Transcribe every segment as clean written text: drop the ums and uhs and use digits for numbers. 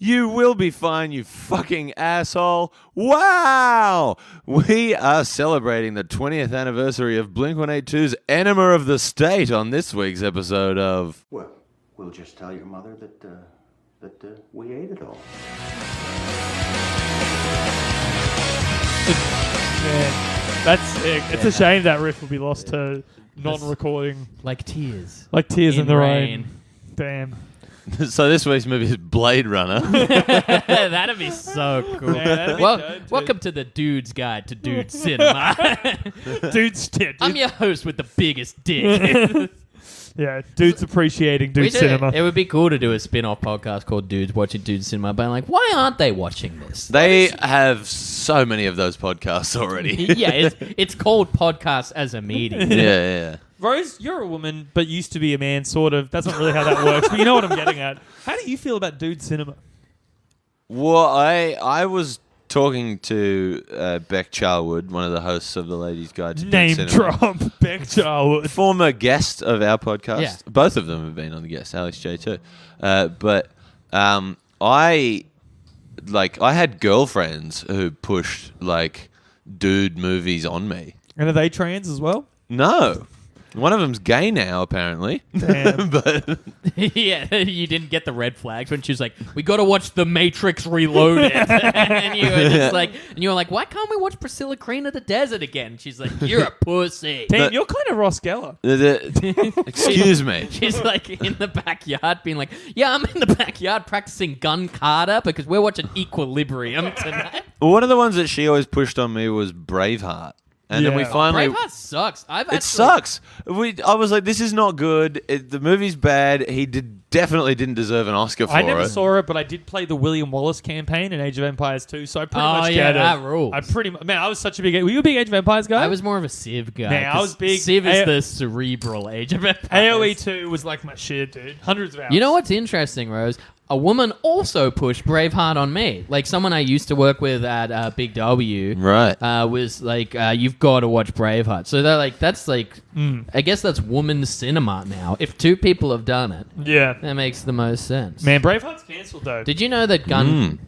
You will be fine, you fucking asshole. Wow! We are celebrating the 20th anniversary of Blink-182's Enema of the State on this week's episode of... Well, we'll just tell your mother that we ate it all. It's a shame that riff will be lost to non-recording. Like tears. Like tears in the rain. Damn. So this week's movie is Blade Runner. That'd be so cool. Yeah, welcome to the Dude's Guide to Dude Cinema. I'm your host with the biggest dick. Yeah, dudes appreciating dude cinema. It would be cool to do a spin-off podcast called Dudes Watching Dude Cinema, but I'm like, why aren't they watching this? They have so many of those podcasts already. Yeah, it's called Podcast as a Medium. Yeah. Rose, you're a woman, but used to be a man, sort of. That's not really how that works, but you know what I'm getting at. How do you feel about dude cinema? Well, I was talking to Beck Charwood, one of the hosts of the Ladies' Guide to Name Dude Cinema. drop, Beck Charwood. Former guest of our podcast. Yeah. Both of them have been on the guest, Alex J too. But I had girlfriends who pushed like dude movies on me. And are they trans as well? No. One of them's gay now, apparently. Damn. But Yeah, you didn't get the red flags when she was like, "We got to watch The Matrix Reloaded," and you were just like, "Why can't we watch Priscilla Queen of the Desert again?" She's like, "You're a pussy." Damn, you're kind of Ross Geller. excuse me. She's like in the backyard being like, "Yeah, I'm in the backyard practicing gun kata because we're watching Equilibrium tonight." One of the ones that she always pushed on me was Braveheart. And then we Yeah. finally... Braveheart sucks. It sucks. I was like, this is not good. The movie's bad. He definitely didn't deserve an Oscar for it. I never saw it, but I did play the William Wallace campaign in Age of Empires 2, so I pretty much get it. that rules. Man, I was such a big... Were you a big Age of Empires guy? I was more of a Civ guy. Nah, I 'cause was big- Civ is the cerebral Age of Empires. AoE 2 was like my shit, dude. Hundreds of hours. You know what's interesting, Rose? A woman also pushed Braveheart on me. Like someone I used to work with at Big W, Right. was like, "You've got to watch Braveheart." So they're like, "That's like, I guess that's woman cinema now." If two people have done it, Yeah. that makes the most sense. Man, Braveheart's cancelled, though. Did you know that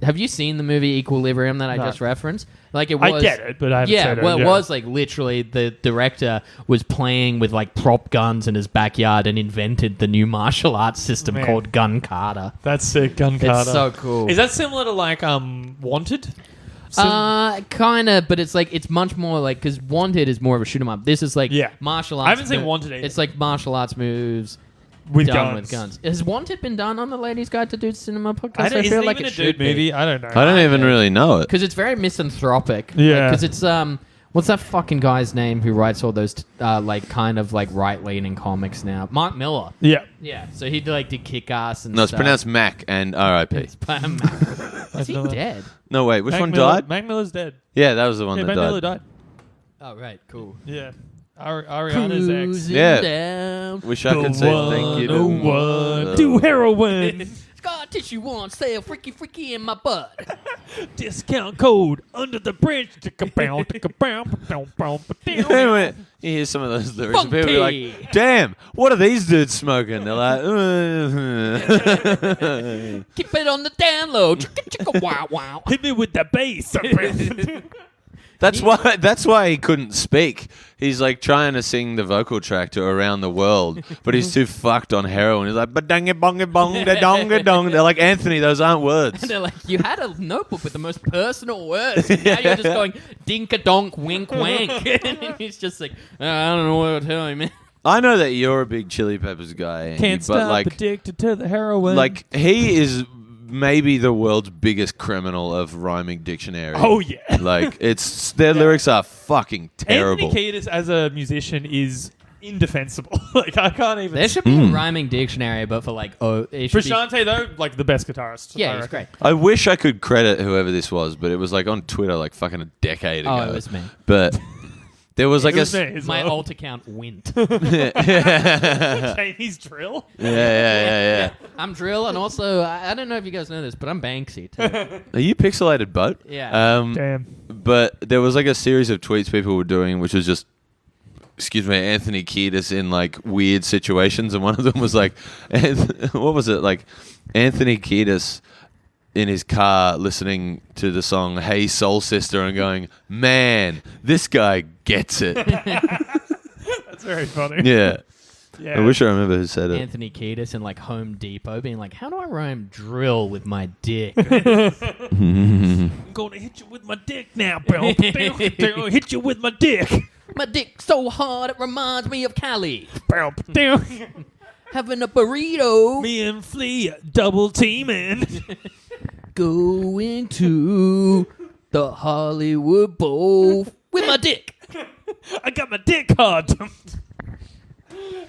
Have you seen the movie Equilibrium that I just referenced? Like it was. I get it, but I haven't seen it. Well, it was like literally the director was playing with like prop guns in his backyard and invented the new martial arts system Man. called gun kata. That's sick, gun kata. It's so cool. Is that similar to like Wanted? Kind of, but it's like it's much more like because Wanted is more of a shoot 'em up. This is like martial arts. I haven't seen Wanted either. It's like martial arts moves with done guns. with guns. Has Wanted been done on the Ladies' Guide to Dude Cinema podcast? I feel like even it a should dude movie. be I don't know. I don't even really know it. because it's very misanthropic. Yeah. because it's what's that fucking guy's name who writes all those like kind of like right leaning comics now? Mark Miller. Yeah. Yeah, so he did Kick-Ass and No, it's stuff. pronounced Mac and R.I.P. Is he no- dead? No, wait, which Mac one Miller, died? Mac Miller's dead. Yeah, that was the one Yeah, that Mac died. Miller died. Oh right, cool. Yeah. Ariana's ex. Cruising Yeah. down. Wish I could say thank you to... Do heroin. Scar tissue on sale, freaky in my butt. Discount code under the bridge. Anyway, you hear some of those lyrics and people be Funky. like, damn, what are these dudes smoking? They're like, Keep it on the down low. Chicka wow wow. Hit me with the bass. That's why he couldn't speak. He's like trying to sing the vocal track to Around the World, but he's too fucked on heroin. He's like, badanga bonga bong da donga dong. They're like, Anthony, those aren't words. And they're like, you had a notebook with the most personal words, and now you're just going dinka donk wink wank. And he's just like, I don't know what to tell you, man. I know that you're a big Chili Peppers guy, Andy, Can't but stop like, addicted to the heroin. like he is maybe the world's biggest criminal of rhyming dictionary. Oh, yeah. Like it's their lyrics are fucking terrible. Anthony Kiedis as a musician is indefensible. Like I can't even. There should be a rhyming dictionary, but for like, it should be... Frusciante though, like the best guitarist. Yeah, I he's reckon. great. I wish I could credit whoever this was, but it was like on Twitter like fucking a decade ago. Oh, it was me. But there was like It was a me as My well. alt account went. Chinese drill. yeah. I'm Drill, and also, I don't know if you guys know this, but I'm Banksy, too. Are you Pixelated Boat? Yeah. Damn. But there was like a series of tweets people were doing, which was just, excuse me, Anthony Kiedis in like weird situations, and one of them was like, what was it? Like Anthony Kiedis in his car listening to the song Hey Soul Sister and going, man, this guy gets it. That's very funny. Yeah. Yeah. I wish I remember who said it. Anthony Kiedis in like Home Depot being like, how do I rhyme drill with my dick? I'm going to hit you with my dick now, bro. Hit you with my dick. My dick so hard it reminds me of Cali. Me Having a burrito. and Flea double teaming. Going to the Hollywood Bowl with my dick. I got my dick hard.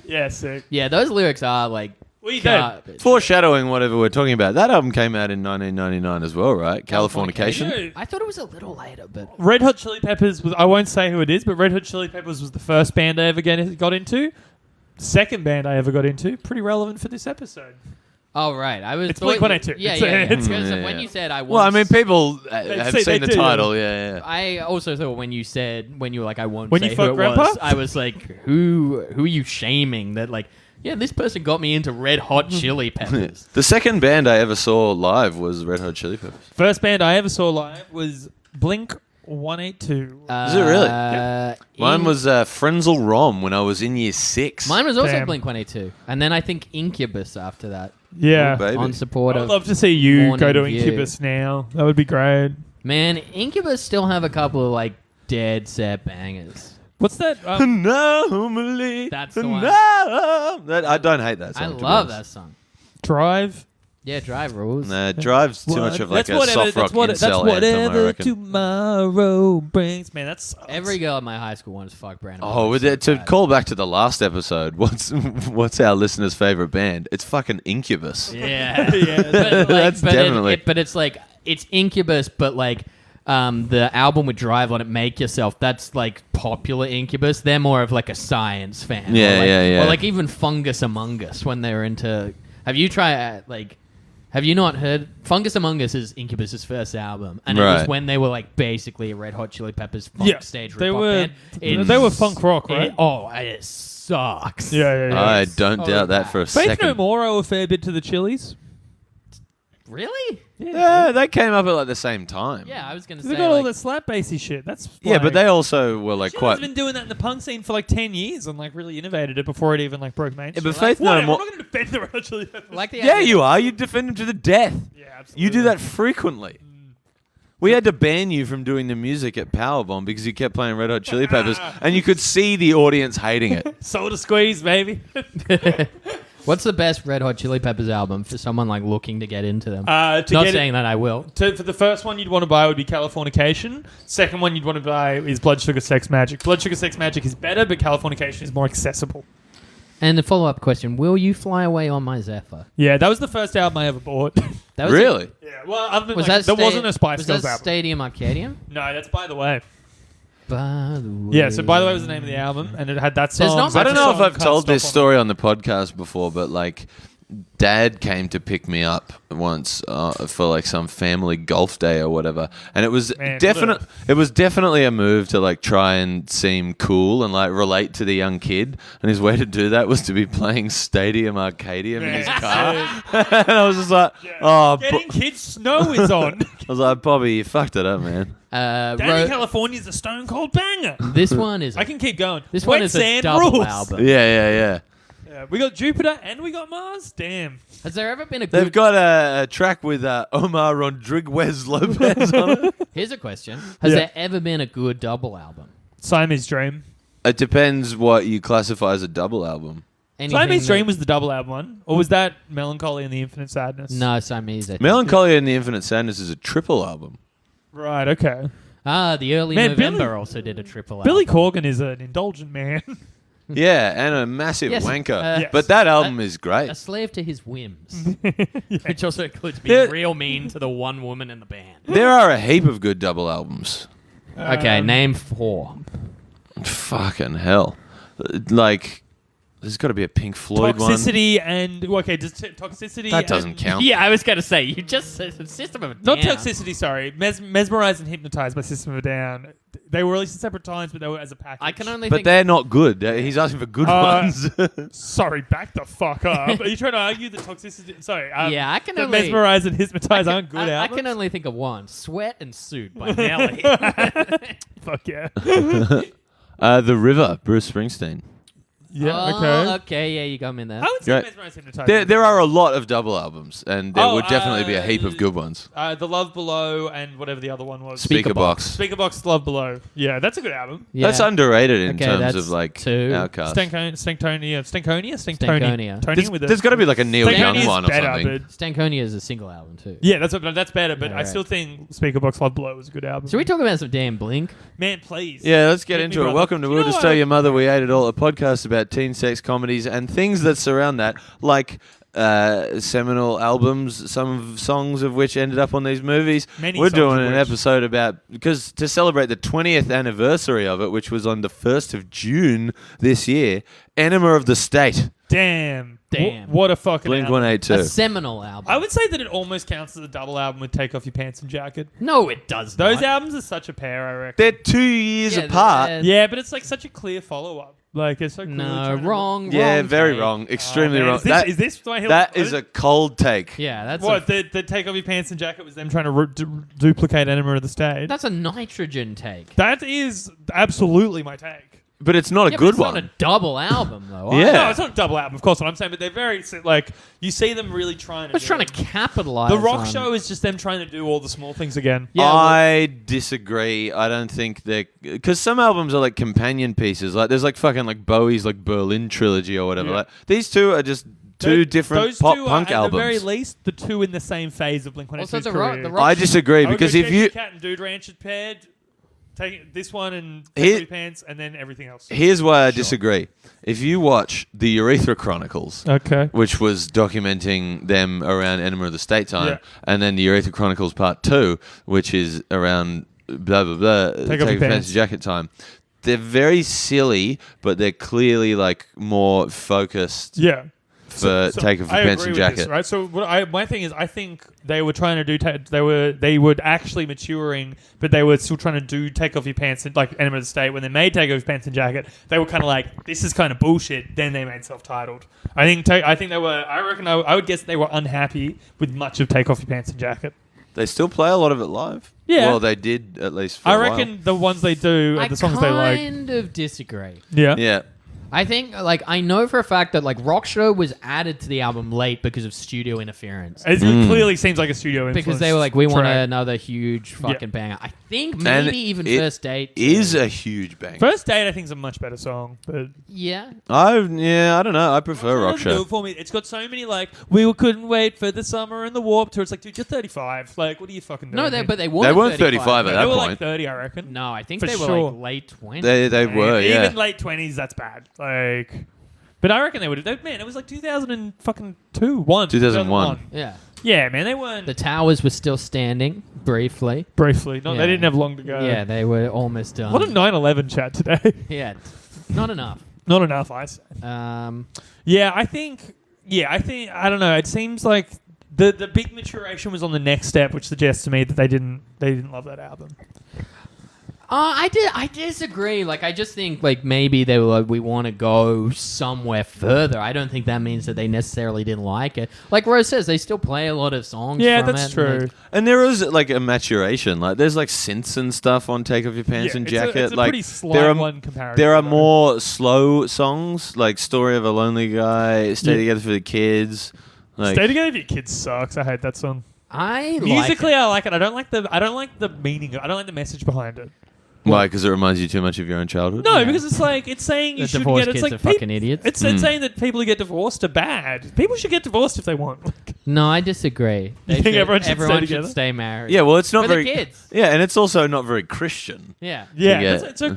Yeah, sick. Yeah, those lyrics are like We garbage. Foreshadowing whatever we're talking about. That album came out in 1999 as well, right? Californication. I thought it was a little later, but Red Hot Chili Peppers was, I won't say who it is, but Red Hot Chili Peppers was the first band I ever got into. Second band I ever got into. Pretty relevant for this episode. oh right, I was. It's Blink-182. Yeah, It's- yeah. it's- Because Yeah, when yeah. you said I once, Well, I mean, people have say seen they the do. title. Yeah. I also thought when you were like, I won't When say you who fuck it Grandpa? was, I was like, who are you shaming? That like, yeah, this person got me into Red Hot Chili Peppers. The second band I ever saw live was Red Hot Chili Peppers. First band I ever saw live was Blink-182. Is it really? Mine in- was Frenzel Rom when I was in year 6. Mine was also Damn. Blink-182, and then I think Incubus after that. Yeah. Oh, baby. On I support would of love to see you Morning go to View. Incubus now. That would be great. Man, Incubus still have a couple of like dead set bangers. What's that? Anomaly. That's the one. I don't hate that song. I to be love that honest. song. Drive. Yeah, Drive rules. Nah, Drive's too much of like a soft rock that's incel anthem, I whatever reckon. tomorrow brings. Man, that's Every girl at my high school wanted to fuck Brandon. Oh, with it, to call back to the last episode, what's our listener's favorite band? It's fucking Incubus. Yeah, Yeah, That's definitely- But it's like it's Incubus, but like the album with Drive on it, Make Yourself. That's like popular Incubus. They're more of like a science fan. Yeah, or like, yeah. Or like even Fungus Among Us when they're into. Have you tried like? Have you not heard? Fungus Among Us is Incubus's first album, and it was Right. when they were like basically a Red Hot Chili Peppers funk stage they rip-off were. band. They were funk rock, right? It sucks. Yeah. I don't so doubt that bad. for a Faith No second. More owe a fair bit to the Chili's. Really? Yeah, they came up at like the same time. Yeah, I was gonna They say. got all like, that slap bassy shit. That's Yeah, like, but they also were like Chili's quite. been doing that in the punk scene for like 10 years and like really innovated it before it even like broke mainstream. Yeah, but Faith No Whatever, More. I'm not going to defend the Red Hot Chili Peppers. like the Yeah, idea- you are. You defend them to the death. Yeah, absolutely. You do that frequently. We had to ban you from doing the music at Powerbomb because you kept playing Red Hot Chili Peppers, and you could see the audience hating it. Soda squeeze, baby. What's the best Red Hot Chili Peppers album for someone like looking to get into them? To Not get saying that I will. for the first one you'd want to buy would be Californication. Second one you'd want to buy is Blood Sugar Sex Magic. Blood Sugar Sex Magic is better, but Californication is more accessible. And the follow-up question: will you fly away on my Zephyr? Yeah, that was the first album I ever bought. That was Really? Yeah, well, other than Was like, that there wasn't a Spice was Girls that album. Stadium Arcadium? No, that's By the Way. By the way. Yeah, so By the Way was the name of the album, and it had that song. There's not I much don't know if Song, I've Can't told Stop this on It. story on the podcast before, but like, Dad came to pick me up once for like some family golf day or whatever, and it was Man, definite. look. It was definitely a move to like try and seem cool and like relate to the young kid. And his way to do that was to be playing Stadium Arcadium in his car. And I was just like, oh, Getting Kids Snow is on. I was like, Bobby, you fucked it up, man. Danny California's a stone cold banger. This one is. I can keep going. This Wet one is a Sand double rules. album. Yeah. Yeah, we got Jupiter and we got Mars. Damn. Has there ever been a They've good? got a track with Omar Rodriguez Lopez on it. Here's a question: Has Yeah. there ever been a good double album? Siamese Dream. It depends what you classify as a double album. Anything Siamese that- Dream was the double album one, or was that Melancholy and the Infinite Sadness? No, Siamese. I think. Melancholy and the Infinite Sadness is a triple album. Right. Okay. The early Man, November Billy- also did a triple Billy album. Corgan is an indulgent man. Yeah, and a massive Yes, wanker. Yes. But that album is great. A slave to his whims, which also includes Yeah. being real mean to the one woman in the band. There are a heap of good double albums. Okay, name 4. Fucking hell. Like, There's got to be a Pink Floyd one. Toxicity and Toxicity. That doesn't and- count. Yeah, I was gonna say you just said System of a Not Down. Toxicity, sorry. Mesmerized and Hypnotized by System of a Down. They were released at separate times, but they were as a package. I can only But think. they're not good. He's asking for good ones. Sorry, back the fuck up. Are you trying to argue that Toxicity... Sorry. Yeah, I can that only- Mesmerized and Hypnotized aren't good I albums? can only think of one: Sweat and Suit by Nelly. Fuck yeah. The River, Bruce Springsteen. Yeah, Oh, okay. yeah, you got me in there. I would say Right. Mesmerized Hypnotized. There are a lot of double albums, and there would definitely be a heap of good ones. The Love Below and whatever the other one was. Speaker Box. Speakerbox Love Below. Yeah, that's a good album. Yeah. That's underrated in Okay, terms that's of like two. Outcast. Stankonia. Stankonia. Tony with There's got to be like a Neil Stankonia Young is one or better, something. but- Stankonia is a single album too. Yeah, that's better, but Yeah, I still right. think Speakerbox Love Below was a good album. Should we talk about some damn Blink? Man, please. Yeah, let's get Hit me, into it. brother. Welcome to You We'll know Just what? Tell Your Mother We Ate It All, a podcast about teen sex comedies and things that surround that, like seminal albums, some of songs of which ended up on these movies. Many We're songs doing of an which. episode about, because to celebrate the 20th anniversary of it, which was on the 1st of June this year, Enema of the State, Damn. Damn. What a fucking Blink album. 182. A seminal album. I would say that it almost counts as a double album with Take Off Your Pants and Jacket. No, it does Those not. albums are such a pair, I reckon. They're 2 years Yeah, apart. they're- Yeah, but it's like such a clear follow-up. Like, it's so clearly No, trying to- wrong. Yeah, wrong very take. wrong. Extremely man, wrong. Is this my hill? That is a cold take. Yeah, that's What, a, the Take Off Your Pants and Jacket was them trying to duplicate Enema of the State? that's a nitrogen take. That is absolutely my take. But it's not a Yeah, but good it's one. not a double album though. Yeah. No, it's not a double album, of course. What I'm saying, but they're very like you see them really trying to. I was do trying it. to capitalize. The Rock on- Show is just them trying to do all the small things again. Yeah, I disagree. I don't think they're... Because some albums are like companion pieces. Like there's like fucking like Bowie's like Berlin trilogy or whatever. Yeah. Like, these two are just two different Those pop two punk are, at albums. the very least, the two in the same phase of Blink-182's Also, the career. Rock I disagree I would because go if Chasing you... Cat and Dude Ranch had paired, take this one and Here- Take Off Your Pants, and then everything else. Here's why I disagree. If you watch the Urethra Chronicles... Okay. which was documenting them around Enema of the State time, Yeah. and then the Urethra Chronicles Part 2, which is around blah, blah, blah, Take Off Your Fancy Pants. Jacket time. They're very silly, but they're clearly like more focused Yeah. for Take Off Your I Pants agree and with Jacket. this, right? So my thing is, I think they were trying to do. They were actually maturing, but they were still trying to do Take Off Your Pants and like Enema of the State. When they made Take Off Your Pants and Jacket, they were kind of like, this is kind of bullshit. Then they made self-titled. I think they were. I reckon I would guess they were unhappy with much of Take Off Your Pants and Jacket. They still play a lot of it live. Yeah. Well, they did at least for I a while. reckon the ones they do are I the songs they like. kind of disagree. Yeah. Yeah. I think, like, I know for a fact that, like, Rock Show was added to the album late because of studio interference. It clearly seems like a studio influence. Because they were like, we want track. another huge fucking banger. I think And maybe even it First Date. is a huge bang. First Date, I think, is a much better song. But Yeah. I don't know. I prefer Rock doesn't do Show. it for me. It's got so many like we couldn't wait for the summer and the Warp Tour. It's like, dude, you're 35. Like, what are you fucking doing? No, here? but they weren't. They weren't 35 at they that were point. like 30, I reckon. No, I think For they were sure. like late 20s. They were, yeah. Even late 20s, that's bad. Like, but I reckon they would have. Man, it was like 2001. 2001. Yeah. Yeah, man, they weren't The towers were still standing briefly. briefly. No, Yeah. they didn't have long to go. Yeah, they were almost done. What a 9/11 chat today. Yeah. Not enough. Not enough, I say. Yeah, I think. I don't know. It seems like the big maturation was on the next step, which suggests to me that they didn't love that album. I disagree. Like, I just think, like, maybe they were like, we want to go somewhere further. I don't think that means that they necessarily didn't like it. Like Rose says, they still play a lot of songs Yeah, from that's it, true. like- And there is like a maturation. Like there's like synths and stuff on Take Off Your Pants Yeah, and it's a- Jacket. it's a like pretty slight there are one comparison, there are though. more slow songs like Story of a Lonely Guy, Stay Yeah. Together for the Kids. Like, Stay Together for Your Kids sucks. I hate that song. Musically, like I like it. I don't like the meaning. I don't like the message behind it. why? Because it reminds you too much of your own childhood. No, Yeah. because it's like it's saying you The shouldn't divorced get. It's kids like are fucking idiots. It's saying that people who get divorced are bad. People should get divorced if they want. No, I disagree. You think everyone should stay should together? stay married. Yeah, well, it's not For very. the kids. Yeah, and it's also not very Christian. Yeah. Yeah, Yeah. It's a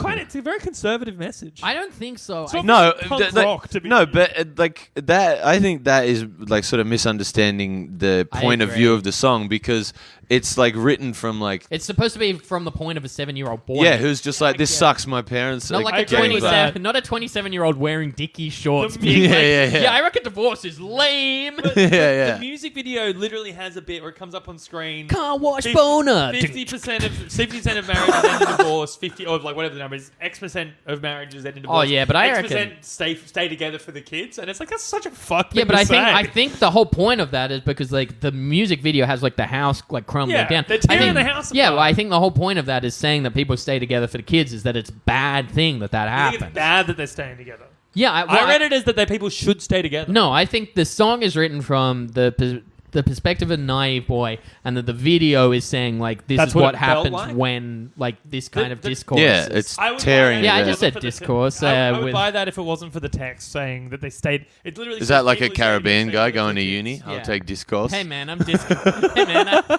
very conservative message. I don't think so. It's not No, punk rock to be. no, but like that. I think that is like sort of misunderstanding the I point of agree. view of the song because it's like written from like It's supposed to be from the point of a 7-year-old boy. Yes. who's just like, this sucks. My parents Not like a gave up. 27 not a 27-year-old wearing Dickie shorts. The- being Yeah, like, yeah. I reckon divorce is lame. Yeah. The music video literally has a bit where it comes up on screen. Car wash Fif- boner. 50% of marriages end in divorce. 50 or like whatever the number is. X% of marriages end in divorce. Oh, yeah, but I X% reckon- stay together for the kids, and it's like that's such a fuck. Yeah, thing but to I say. think the whole point of that is because like the music video has like the house like crumbling Yeah, down. they're tearing I think, the house Yeah, apart. well, I think the whole point of that is saying that people stay together for the kids is that it's a bad thing that I think happens. it's bad that they're staying together. Yeah, I read it as that people should stay together. No, I think the song is written from the perspective of a naive boy, and that the video is saying like this That's is what what it felt happens like? when like this kind of the- discourse. Yeah, is- it's I would buy tearing. that Yeah, I if it just wasn't said for the discourse, I would with- buy that if it wasn't for the text saying that they stayed. It literally Is says that like a people staying Caribbean together guy for going to kids. uni? Yeah. I'll take discourse. Hey man, I'm Hey man, I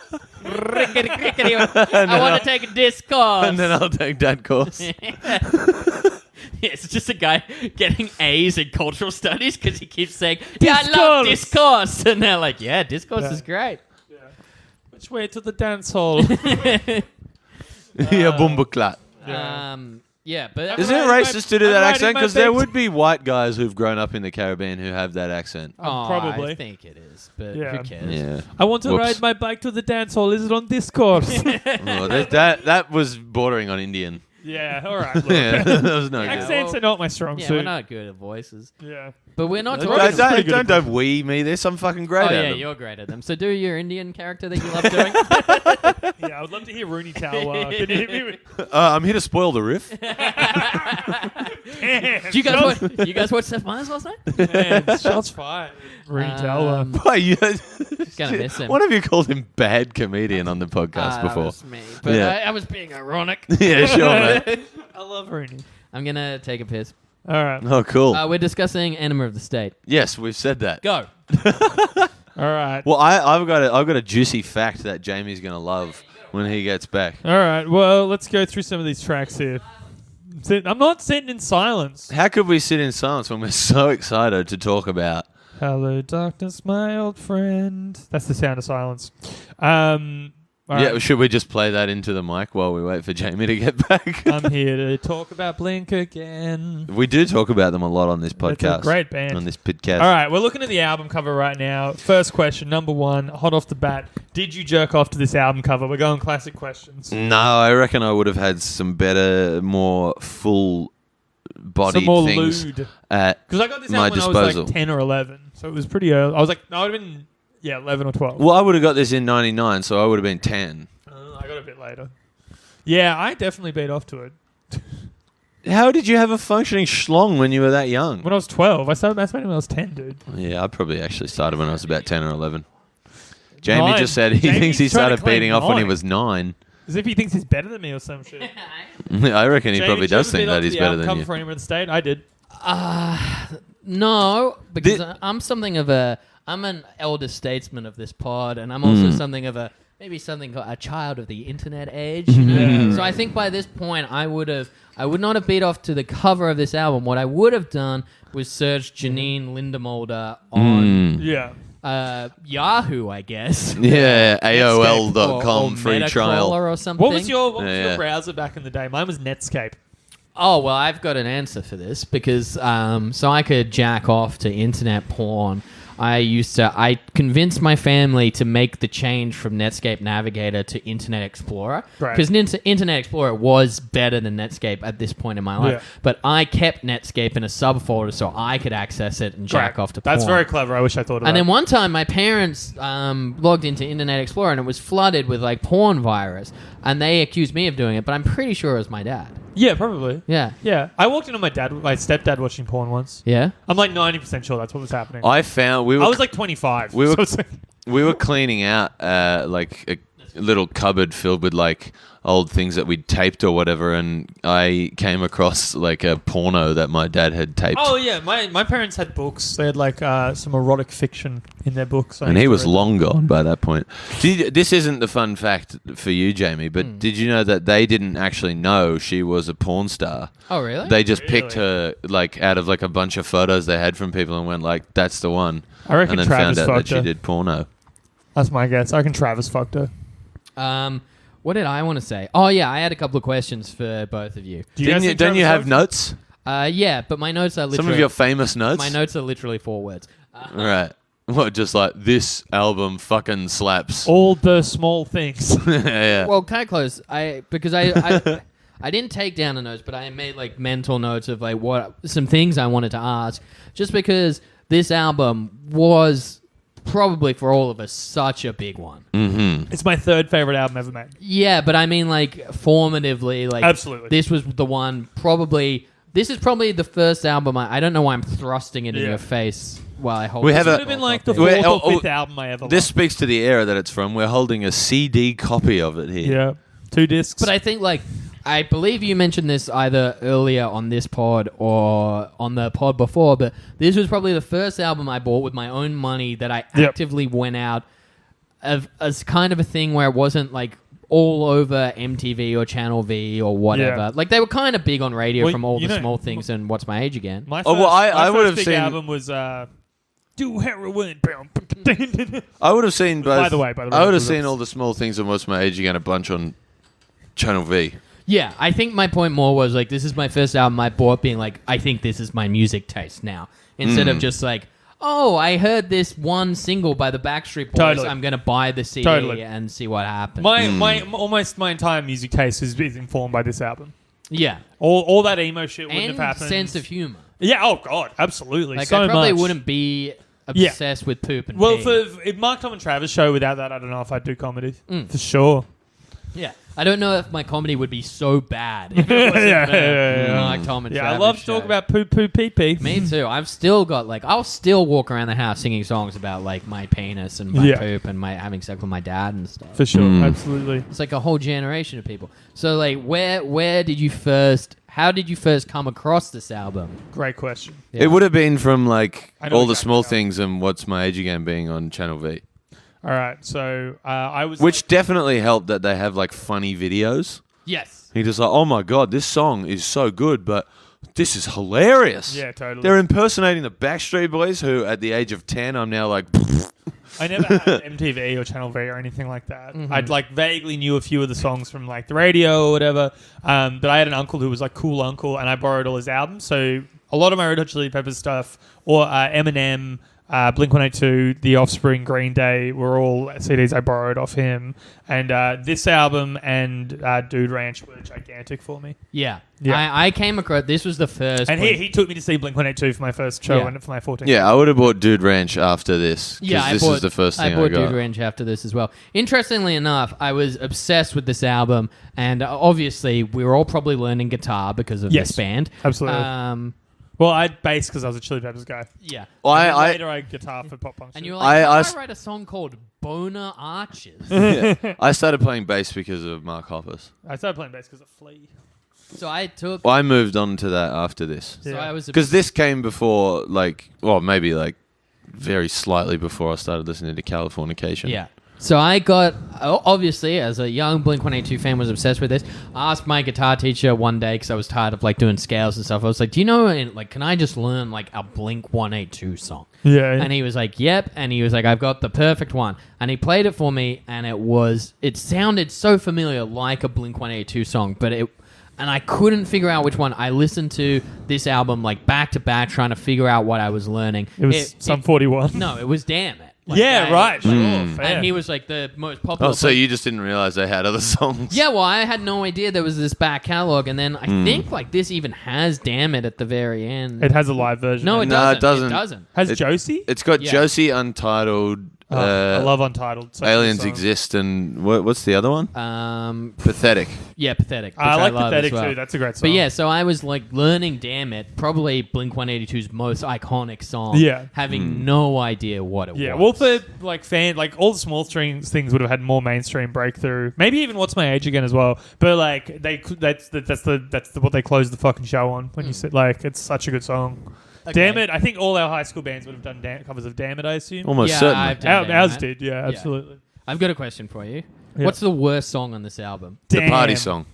want to take a discourse. And then I'll take that course. Yeah, it's just a guy getting A's in cultural studies because he keeps saying, "Yeah, I love discourse," and they're like, "Yeah, discourse Yeah. is great." Which way to the dance hall? Yeah, bumbaclat. Yeah, but Isn't it riding my- racist to do I'm that riding accent? my Because there bike. would be white guys who've grown up in the Caribbean who have that accent. Oh, Probably. I think it is, but Yeah. who cares? Yeah. I want to Whoops. ride my bike to the dance hall. Is it on discourse? Oh, that was bordering on Indian. Yeah, all right. Look. Yeah, that was no good. Accents well- are not my strong Yeah, suit. we're not good at voices, Yeah. but we're not Don't, talking. pretty good at don't we me this. I'm fucking great Oh at yeah, them. you're great at them. So do your Indian character that you love doing. Yeah, I would love to hear Rooney Tower. Can you hit me with... I'm here to spoil the riff. Do you guys watch Seth Meyers last night? Man, shots fired. Rooney Tower. Why, you, Gonna miss him. What have you called him bad comedian on the podcast That before? was me, but Yeah. I was being ironic. Yeah, sure, mate. I love Rooney. I'm gonna take a piss. All right. Oh, cool. We're discussing Enema of the State. Yes, we've said that. Go. All right. Well, I've got a juicy fact that Jamie's gonna love when he gets back. All right. Well, let's go through some of these tracks here. I'm not sitting in silence. How could we sit in silence when we're so excited to talk about? Hello, darkness, my old friend. That's the sound of silence. All Yeah, right. should we just play that into the mic while we wait for Jamie to get back? I'm here to talk about Blink again. We do talk about them a lot on this podcast. It's a great band. On this podcast. All right, we're looking at the album cover right now. First question, number one, hot off the bat. Did you jerk off to this album cover? We're going classic questions. No, I reckon I would have had some better, more full body Some more things lewd. at Because I got this my album when I disposal. was like 10 or 11. So it was pretty early. I was like, no, I would have been, 11 or 12. Well, I would have got this in 99, so I would have been 10. I got a bit later. Yeah, I definitely beat off to it. How did you have a functioning schlong when you were that young? When I was 12. I started masturbating when I was 10, dude. Yeah, I probably actually started when I was about 10 or 11. Jamie 9. just said he Jamie's thinks he trying to started claim beating off when he 9. was 9. As if he thinks he's better than me or some shit. I reckon he Jamie, probably did you does ever think beat off that to he's the better album than cover you. for Enema of the State? I did. No, because Did- I'm an elder statesman of this pod, and I'm also Mm. something of a child of the internet age. You know? So I think by this point I would not have beat off to the cover of this album. What I would have done was search Janine Lindemulder on Yeah. Yahoo, I guess. Yeah, Or AOL.com free Metacrawler trial. or something. What was your Yeah. browser back in the day? Mine was Netscape. Oh, well, I've got an answer for this because so I could jack off to internet porn. I convinced my family to make the change from Netscape Navigator to Internet Explorer Right. because Internet Explorer was better than Netscape at this point in my life. Yeah. But I kept Netscape in a subfolder so I could access it and jack off to porn. That's very clever. I wish I thought of that. And then one time, my parents logged into Internet Explorer and it was flooded with like porn virus, and they accused me of doing it. But I'm pretty sure it was my dad. Yeah, probably. Yeah. Yeah. I walked into my stepdad watching porn once. Yeah. I'm like 90% sure that's what was happening. I found I was like 25. we were- so it's like- we were cleaning out like a little cupboard filled with like old things that we'd taped or whatever, and I came across like a porno that my dad had taped. oh, yeah. My parents had books. They had like some erotic fiction in their books. And he was long gone by that point. This isn't the fun fact for you, Jamie, but did you know that they didn't actually know she was a porn star? Oh, really? They just picked Really? her like out of like a bunch of photos they had from people and went like, "That's the one." I reckon and then Travis found out that fucked she her. did porno. That's my guess. I reckon Travis fucked her. What did I want to say? Oh yeah, I had a couple of questions for both of you. Don't you have notes? Yeah, but my notes are literally Some of your famous notes? My notes are literally 4 words. Right. What, just like, this album fucking slaps. All the small things. Yeah. Well, kind of close. Because I didn't take down the notes, but I made like mental notes of like some things I wanted to ask, just because this album was probably for all of us such a big one. Mm-hmm. It's my 3rd favorite album ever made. Yeah, but I mean like formatively, like Absolutely. this was the one probably. This is probably the first album. I don't know why I'm thrusting it in your face while I hold. We this have It a- would have been like the We're- 4th or oh, 5th album I ever This loved. speaks to the era that it's from. We're holding a CD copy of it here. Yeah. 2 discs. But I think like I believe you mentioned this either earlier on this pod or on the pod before, but this was probably the first album I bought with my own money that I actively went out as kind of a thing where it wasn't like all over MTV or Channel V or whatever. Yeah. Like they were kind of big on radio Well, from All you the know, Small Things and What's My Age Again. My Oh, well, first, I my would first have big seen- album was Do Heroin. I would have seen both. By the way, I would have was- seen all the small things and What's My Age Again a bunch on Channel V. Yeah, I think my point more was like this is my first album I bought being like I think this is my music taste now. Instead of just like, oh, I heard this one single by the Backstreet Boys. Totally. I'm going to buy the CD Totally. and see what happens. Almost my entire music taste is informed by this album. yeah. All that emo shit wouldn't And have happened. sense of humor. Yeah, oh god, absolutely. Like so I probably much. wouldn't be obsessed with poop and Well, pee. for Mark, Tom, and Travis show, without that, I don't know if I'd do comedy. For sure. yeah. I don't know if my comedy would be so bad if it wasn't Yeah, for yeah. Mark, Tom, and Yeah, I Travis love to show. talk about poo poo pee pee. Me too. I've still got like I'll still walk around the house singing songs about like my penis and my poop and my having sex with my dad and stuff. For sure, absolutely. It's like a whole generation of people. So like where did you first how did you first come across this album? Great question. Yeah. It would have been from like I know all the exactly small how. things and What's My Age Again being on Channel V. All right, so I was Which definitely helped that they have like funny videos. Yes. He just like, oh my god, this song is so good, but this is hilarious. Yeah, totally. They're impersonating the Backstreet Boys, who at the age of 10, I'm now like, I never had MTV or Channel V or anything like that. I'd like vaguely knew a few of the songs from like the radio or whatever. But I had an uncle who was like cool uncle, and I borrowed all his albums. So a lot of my Red Hot Chili Peppers stuff, or Eminem, Blink-182, The Offspring, Green Day were all CDs I borrowed off him. And this album and Dude Ranch were gigantic for me. Yeah. Yeah. I came across this was the first And he took me to see Blink-182 for my first show Yeah. and for my 14th. yeah, I would have bought Dude Ranch after this. 'Cause Yeah, this is the first thing I bought got. Dude Ranch after this as well. Interestingly enough, I was obsessed with this album, and obviously we were all probably learning guitar because of Yes, this band. absolutely. Well, I bass because I was a Chili Peppers guy. Yeah. Well, And then I later I guitar for pop punk. And shit. you were like, I I write a song called Boner Arches. I started playing bass because of Mark Hoppus. I started playing bass because of Flea. So I took. Well, I moved on to that after this. So Yeah. I was Because this came before, like, well, maybe like very slightly before I started listening to Californication. Yeah. So I got, obviously, as a young Blink-182 fan, was obsessed with this. I asked my guitar teacher one day, because I was tired of, like, doing scales and stuff. I was like, do you know, like, can I just learn, like, a Blink-182 song? Yeah. And he was like, yep. And he was like, I've got the perfect one. And he played it for me, and it sounded so familiar, like a Blink-182 song, but and I couldn't figure out which one. I listened to this album, like, back to back, trying to figure out what I was learning. it was Sum 41. No, it was Damn It. Yeah, right. Sure, fair. And he was like the most popular. Oh, so you just didn't realize they had other songs? Yeah, well, I had no idea there was this back catalog, and then I think like this even has "Damn It" at the very end. It has a live version. No, it No, doesn't. it doesn't. It doesn't. Has It- Josie? It's got Yeah. Josie Untitled, I love Untitled. Such a good Aliens song. Exist, and what's the other one? Pathetic. Yeah, Pathetic. I which like love Pathetic as well. too. That's a great song. But yeah, so I was like learning "Damn It," probably Blink-182's most iconic song. Yeah. having no idea what it Yeah, was. well, for like like all the small strings things would have had more mainstream breakthrough. Maybe even What's My Age Again as well. But like that's what they closed the fucking show on when you said like it's such a good song. Okay. Damn It! I think all our high school bands would have done covers of Damn It. I assume. Almost Yeah, certainly. I've done Damn Ours It. did. Yeah, absolutely. I've got a question for you. Yeah. What's the worst song on this album? The party Damn. song,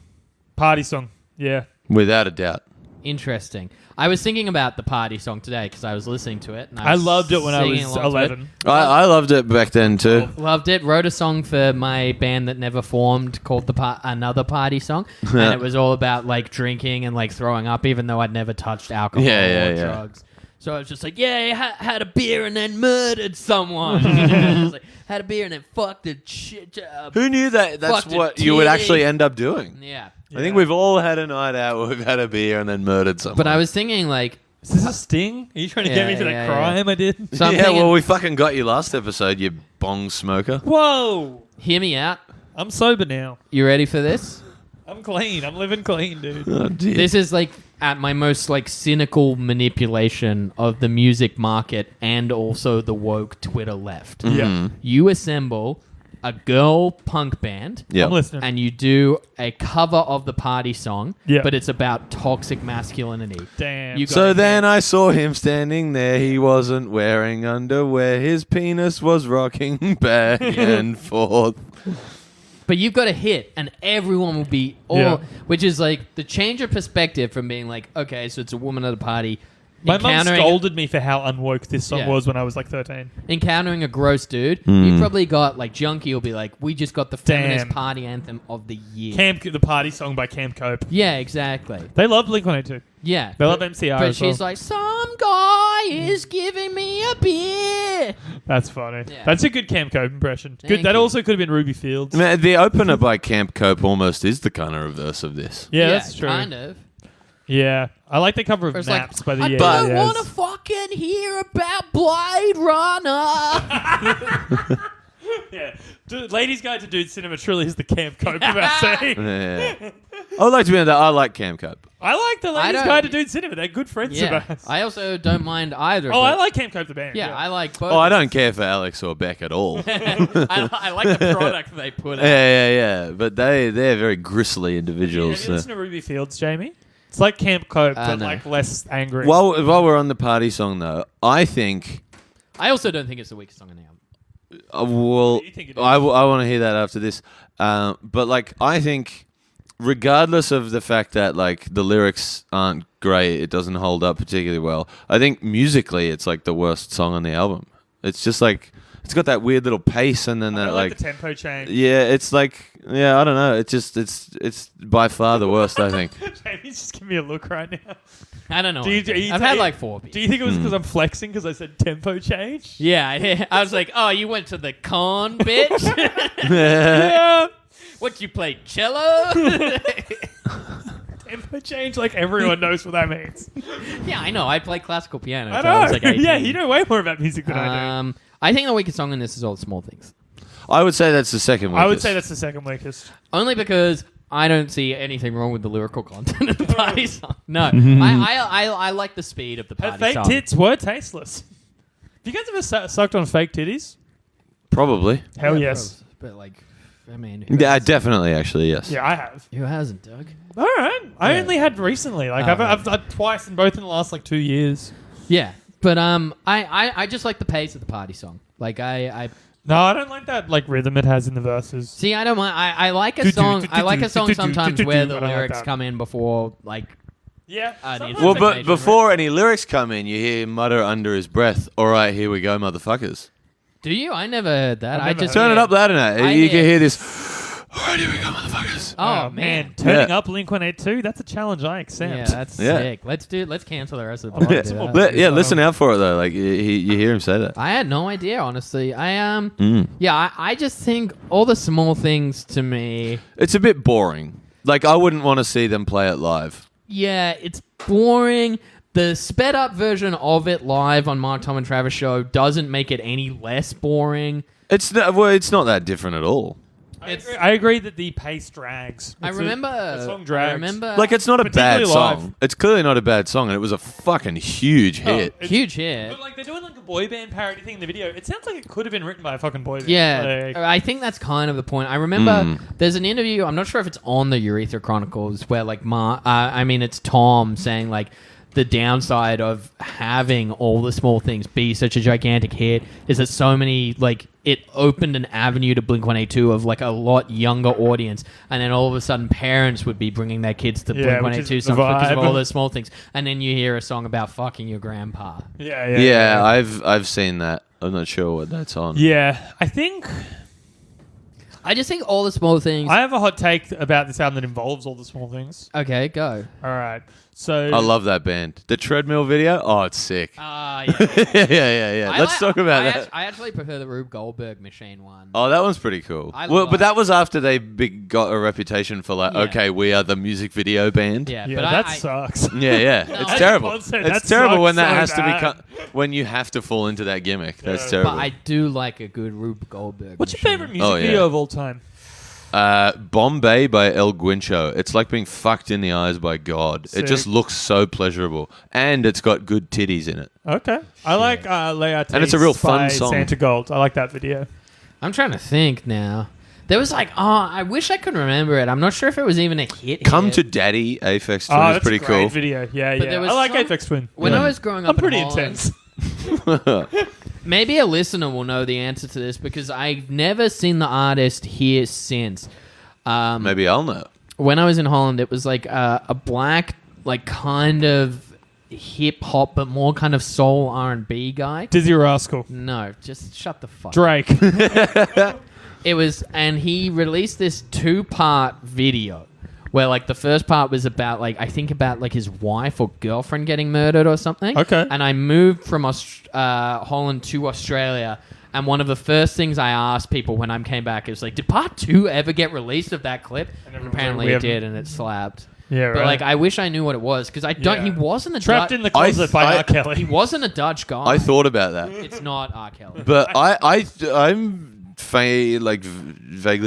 Party song. Yeah. without a doubt. Interesting. I was thinking about the party song today because I was listening to it. And I was loved it when I singing was along to it. 11. I loved it back then too. Loved it. Wrote a song for my band that never formed called Another Party Song, and it was all about like drinking and like throwing up, even though I'd never touched alcohol or drugs. So I was just like, yeah, had a beer and then murdered someone. Just like, had a beer and then fucked a shit. Who knew that that's Fucked a what you would titty. actually end up doing? Yeah. I think we've all had a night out where we've had a beer and then murdered someone. But I was thinking like, Is this a sting? Are you trying to get me for that crime I did? so I'm yeah, thinking, well, we fucking got you last episode, you bong smoker. Whoa! hear me out. I'm sober now. You ready for this? I'm clean. I'm living clean, dude. Oh, dear. This is like at my most like cynical manipulation of the music market and also the woke Twitter left. Yeah. You assemble a girl punk band Yeah. I'm listening. and you do a cover of the party song, Yeah. but it's about toxic masculinity. Damn. You got So it. then I saw him standing there. He wasn't wearing underwear. His penis was rocking back and forth. But you've got a hit, and everyone will be all, Yeah. which is like the change of perspective from being like, okay, so it's a woman at a party. My mum encountering- scolded me for how unwoke this song Yeah. was when I was like 13. Encountering a gross dude, you probably got like Junkie will be like, we just got the feminist Damn. party anthem of the year. The party song by Camp Cope. Yeah, exactly. They love Blink-182. Yeah. They love MCR But as well. she's like, some guy is giving me a beer. That's funny. Yeah. That's a good Camp Cope impression. Thank Good. That you. also could have been Ruby Fields. Man, the opener by Camp Cope almost is the kind of reverse of this. Yeah, that's true. Kind of. Yeah. I like the cover of It's Maps like, by the I Yeah don't Yeahs. want to fucking hear about Blade Runner. Yeah. Ladies Guide to Dude Cinema truly is the Camp Cope of our scene. Yeah. I would like to be on that. I like Camp Cope. I like the Ladies don't- Guide to Dude Cinema. They're good friends yeah. of ours. I also don't mind either. Oh, but- I like Camp Cope the band. Yeah, I like both. Oh, I don't care for Alex or Beck at all. I like the product they put out. Yeah. But they're very gristly individuals. Have you listened to Ruby Fields, Jamie? It's like Camp Cope, but no. like less angry. While we're on the party song, though, I think... I also don't think it's the weakest song on the album. well, do you think it is? I want to hear that after this. But, like, I think... regardless of the fact that like the lyrics aren't great, it doesn't hold up particularly well. I think musically, it's like the worst song on the album. It's just like it's got that weird little pace, and then I that don't like the tempo change. yeah, it's like I don't know. It's by far the worst. I think. Jamie's just giving me a look right now. I don't know. Do you- I've had like 4 beers. Do you think it was because I'm flexing because I said tempo change? Yeah, I was like, oh, you went to the con, bitch? Yeah. What, you played cello? Tempo change, like everyone knows what that means. Yeah, I know. I play classical piano. I till I was know. like 18. Yeah, you know way more about music than I do. I think the weakest song in this is All the Small Things. I would say that's the second weakest. I would say that's the second weakest. Only because I don't see anything wrong with the lyrical content of the party song. No, I like the speed of the Her party fake song. tits were tasteless. Have you guys ever sucked on fake titties? Probably. Hell yes. But like, I mean, Yeah, definitely. Actually, yes. Yeah, I have. who hasn't, Doug? All right. I only had recently. Like Oh, I've done twice, and both in the last like 2 years. Yeah, but I just like the pace of the party song. Like I No, I don't like that like rhythm it has in the verses. see. I don't mind. I like a song. I like a song sometimes where the I don't like lyrics that. come in before like. Yeah. Sometimes Well, That's but occasion, before any lyrics come in, you hear him mutter under his breath, "All right, here we go, motherfuckers." Do you? I never heard that. I've I never just heard Turn it hear- up loud enough. I You can hear- hear this. All right, here we go, motherfuckers. Oh man. turning Yeah. up Blink-182. That's a challenge I accept. Yeah, that's Yeah. sick. Let's cancel the rest of the Yeah. podcast. Some Yeah. more- Listen out for it though. Like you hear him say that. I had no idea, honestly. I just think all the small things to me. It's a bit boring. Like I wouldn't want to see them play it live. Yeah, it's boring. The sped up version of it live on Mark, Tom, and Travis show doesn't make it any less boring. It's not that different at all. I agree that the pace drags. I It's remember. the song drags. I remember. Like it's not a bad particularly song. live. It's clearly not a bad song, and it was a fucking huge hit. It's- huge hit. But like they're doing like a boy band parody thing in the video. It sounds like it could have been written by a fucking boy band. Yeah, Like, I think that's kind of the point. I remember there's an interview. I'm not sure if it's on the Urethra Chronicles where like it's Tom saying like the downside of having All the Small Things be such a gigantic hit is that so many, like, it opened an avenue to Blink-182 of, like, a lot younger audience, and then all of a sudden parents would be bringing their kids to Blink-182 songs because of All Those Small Things, and then you hear a song about fucking your grandpa. Yeah, I've seen that. I'm not sure what that's on. Yeah, I just think All the Small Things... I have a hot take about this album that involves All the Small Things. Okay, go. All right. So I love that band. The treadmill video? Oh, it's sick. Yeah. yeah. Let's talk about that. I actually prefer the Rube Goldberg Machine one. Oh, that one's pretty cool. But that was after they got a reputation for okay, we are the music video band. Yeah, but that sucks. Yeah. It's terrible. It's terrible when that has to bad. when you have to fall into that gimmick. That's terrible. But I do like a good Rube Goldberg. What's your Machine. favorite music video of all time? Bombay by El Guincho. It's like being fucked in the eyes by God. Sick. It just looks so pleasurable, and it's got good titties in it. Okay, I like Laertes and it's a real fun by song. Santa Gold. I like that video. I'm trying to think now. There was I wish I could remember it. I'm not sure if it was even a hit. Come to Daddy, Aphex Twin is that's pretty a great cool. video. Yeah, But there was I like some- Aphex Twin. When I was growing up, I'm pretty in Holland, intense. maybe a listener will know the answer to this because I've never seen the artist here since. Maybe I'll know. When I was in Holland, it was like a black, like kind of hip hop, but more kind of soul R&B guy. Dizzy Rascal. No, just shut the fuck up. Drake. It was, and he released this 2-part video where like the first part was about like, I think about like his wife or girlfriend getting murdered or something. Okay. And I moved from Holland to Australia. And one of the first things I asked people when I came back is like, did part 2 ever get released of that clip? And apparently it did, and it slapped. Yeah, But right. I wish I knew what it was because I don't. Yeah. He wasn't a Trapped in the closet by R. He Kelly. wasn't a Dutch guy. I thought about that, It's not R. Kelly. but I'm vaguely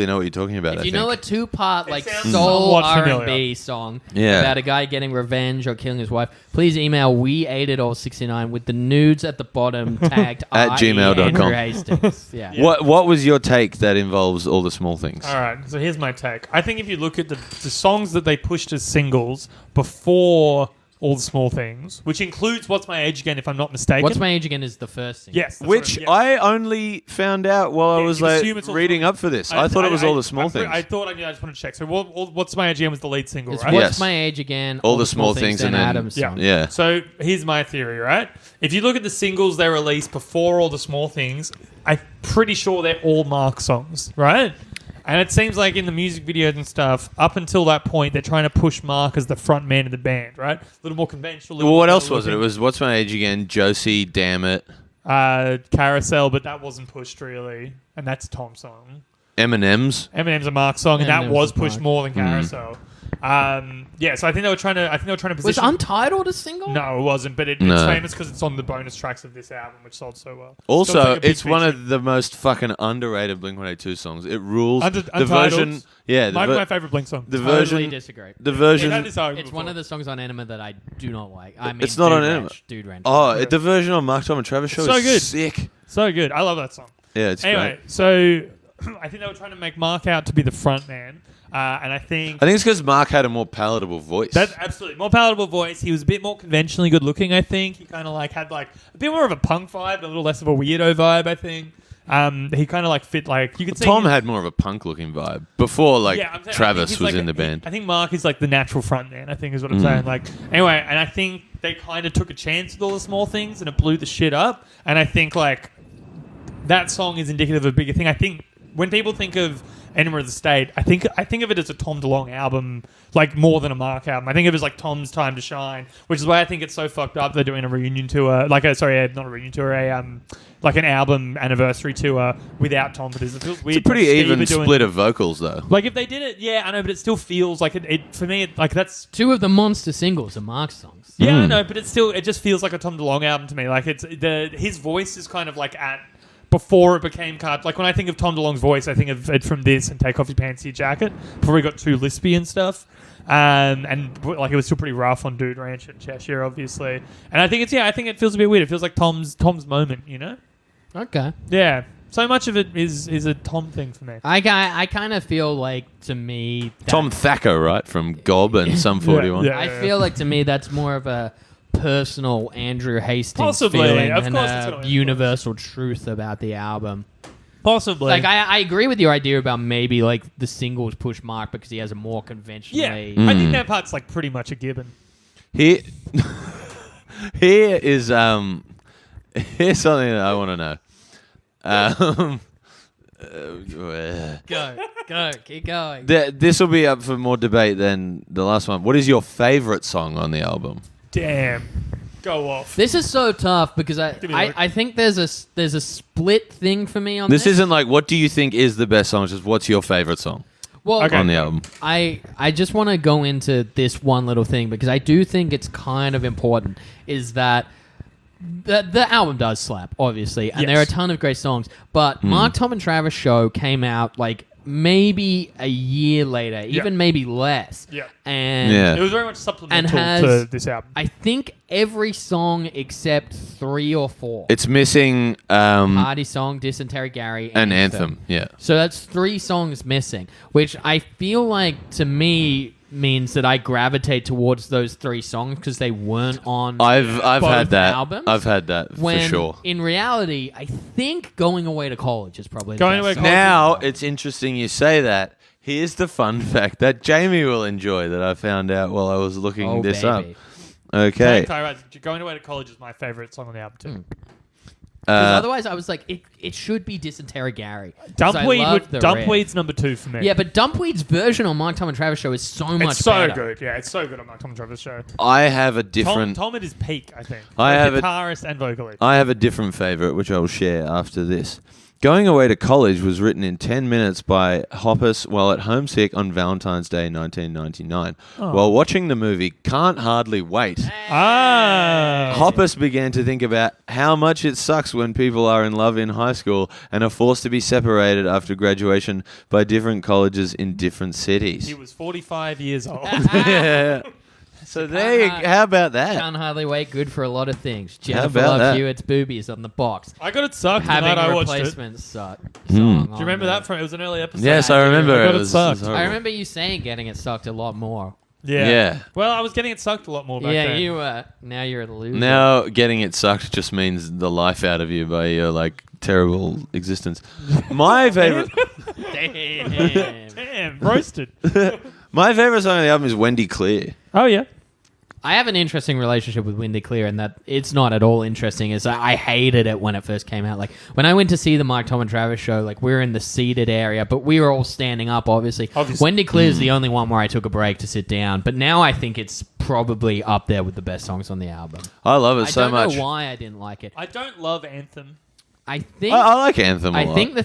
know what you're talking about. If I you think. know a 2-part like sounds soul somewhat R&B familiar. song Yeah. about a guy getting revenge or killing his wife, please email we8itall69 with the nudes at the bottom tagged At gmail.com. Andrew Hastings. Yeah. What was your take that involves All the Small Things? All right, so here's my take. I think if you look at the songs that they pushed as singles before All the Small Things, which includes What's My Age Again, if I'm not mistaken. What's My Age Again is the first thing. Yes. that's Which what I only found out while I Yeah, was you like assume it's all reading small- up for this. I thought it was All the Small Things. I thought I knew. I just wanted to check. So What's My Age Again was the lead single, It's right? What's Yes. My Age Again, All the Small Things, and then- Adam's Yeah. song. Yeah. So here's my theory, right? If you look at the singles they released before All the Small Things, I'm pretty sure they're all Mark songs, right? And it seems like in the music videos and stuff, up until that point, they're trying to push Mark as the front man of the band, right? A little more conventional. Well, what else was it? It was What's My Age Again, Josie, Damn It, Carousel, but that wasn't pushed really, and that's a Tom song. Eminem's. Eminem's a Mark song, and that Eminem's was a pushed Mark. more than Carousel. Yeah, so I think they were trying to. Was position. Untitled a single? No, it wasn't, but it's No. famous because it's on the bonus tracks of this album, which sold so well. Also, So like a big it's one feature. of the most fucking underrated Blink-182 songs. It rules. The Untitled, version, yeah, Might be my favorite Blink song. the Totally version, disagree. the version. Yeah, that is arguable. It's one of the songs on Enema that I do not like. I mean, It's not on Dude Enema. Ranch, Dude Ranch. Oh, the version on Mark Tom and Travis show So is good. sick. So good. I love that song. Yeah, it's Anyway, great. so I think they were trying to make Mark out to be the front man, and I think I think it's because Mark had a more palatable voice. that's absolutely more palatable voice. He was a bit more conventionally good looking. I think he kind of like had like a bit more of a punk vibe, a little less of a weirdo vibe. I think he kind of like fit like you could see Tom him- had more of a punk looking vibe before, like Yeah, I'm saying- I think Travis he's was like in the band. I think Mark is like the natural front man. I think is what I'm saying. Like anyway, and I think they kind of took a chance with All the Small Things, and it blew the shit up. And I think like that song is indicative of a bigger thing. I think when people think of Enema of the State, I think of it as a Tom DeLonge album, like more than a Mark album. I think of it as like Tom's time to shine, which is why I think it's so fucked up they're doing a reunion tour, not a reunion tour, like an album anniversary tour without Tom. Because it feels weird. It's a pretty like Steve even are doing- split of vocals, though. Like if they did it, yeah, I know, but it still feels like it for me. Like that's 2 of the monster singles are Mark's songs. yeah, I know, but it just feels like a Tom DeLonge album to me. Like it's his voice is kind of like at before it became like when I think of Tom DeLonge's voice, I think of it from this and Take Off Your Pants, Your Jacket. Before he got too lispy and stuff, and like it was still pretty rough on Dude Ranch and Cheshire, obviously. And I think it feels a bit weird. It feels like Tom's moment, you know? Okay. Yeah. So much of it is a Tom thing for me. I kind of feel like, to me... Tom Thacker, right, from Gob and Sum 41. Yeah. I feel like, to me, that's more of a personal Andrew Hastings Possibly. feeling Of and course it's gonna a universal truth about the album. Possibly. Like I agree with your idea about maybe like the singles push Mark because he has a more conventionally. I think that part's like pretty much a given. Here, here is here's something that I want to know. Go, keep going. This will be up for more debate than the last one. What is your favorite song on the album? Damn. Go off. This is so tough because me a look. I think there's a split thing for me on This this. isn't like what do you think is the best song. It's just what's your favorite song Well, Okay. on the album? I just want to go into this one little thing because I do think it's kind of important. Is that the album does slap, obviously, and Yes. there are a ton of great songs. But Mark, Tom, and Travis show came out like maybe a year later, even maybe less. Yeah. And Yeah. It was very much supplemental has- to this album. I think every song except 3 or 4. It's missing Party Song, Dysentery Gary, an anthem. Yeah. So that's 3 songs missing, which I feel like to me means that I gravitate towards those 3 songs because they weren't on. I've both had that. albums. I've had that When for sure. in reality, I think Going Away to College is probably the Going best Away to song. College- Now it's interesting you say that. Here's the fun fact that Jamie will enjoy that I found out while I was looking Oh, this baby. up. Okay. Going Away to College is my favorite song on the album too. 'Cause otherwise, I was like, it should be Dysentery Gary. 'Cause I love the riff. Dumpweed's number 2 for me. Yeah, but Dumpweed's version on Mark, Tom, and Travis show is so much it's so better. good. Yeah, it's so good on my Tom and Travis show. I have a different. Tom at his peak, I think. I have a- guitarist and vocalist. I have a different favorite, which I will share after this. Going Away to College was written in 10 minutes by Hoppus while at homesick on Valentine's Day 1999. While watching the movie Can't Hardly Wait, Hoppus began to think about how much it sucks when people are in love in high school and are forced to be separated after graduation by different colleges in different cities. He was 45 years old. Yeah. So there you how about that? Can't Hardly Wait, good for a lot of things. How Jennifer about Loves that? You, It's Boobies on the box. I got it sucked the Having night I a watched it. replacement song. Do you Do you remember that from? It was an early episode. Yes, I remember. I got It it was sucked. horrible. I remember you saying getting it sucked a lot more. Yeah. Well, I was getting it sucked a lot more back Yeah, then. you were. Now you're a loser. Now getting it sucked just means the life out of you by your like terrible existence. My favorite, Damn. Damn, roasted. my favorite song on the album is Wendy Clear. Oh yeah. I have an interesting relationship with Windy Clear, and that it's not at all interesting. Is I hated it when it first came out. Like when I went to see the Mark, Tom, and Travis show, like we were in the seated area, but we were all standing up. Obviously. Wendy Clear is the only one where I took a break to sit down. But now I think it's probably up there with the best songs on the album. I love it I so don't much. know why I didn't like it. I don't love Anthem. I think I like Anthem a lot. I think the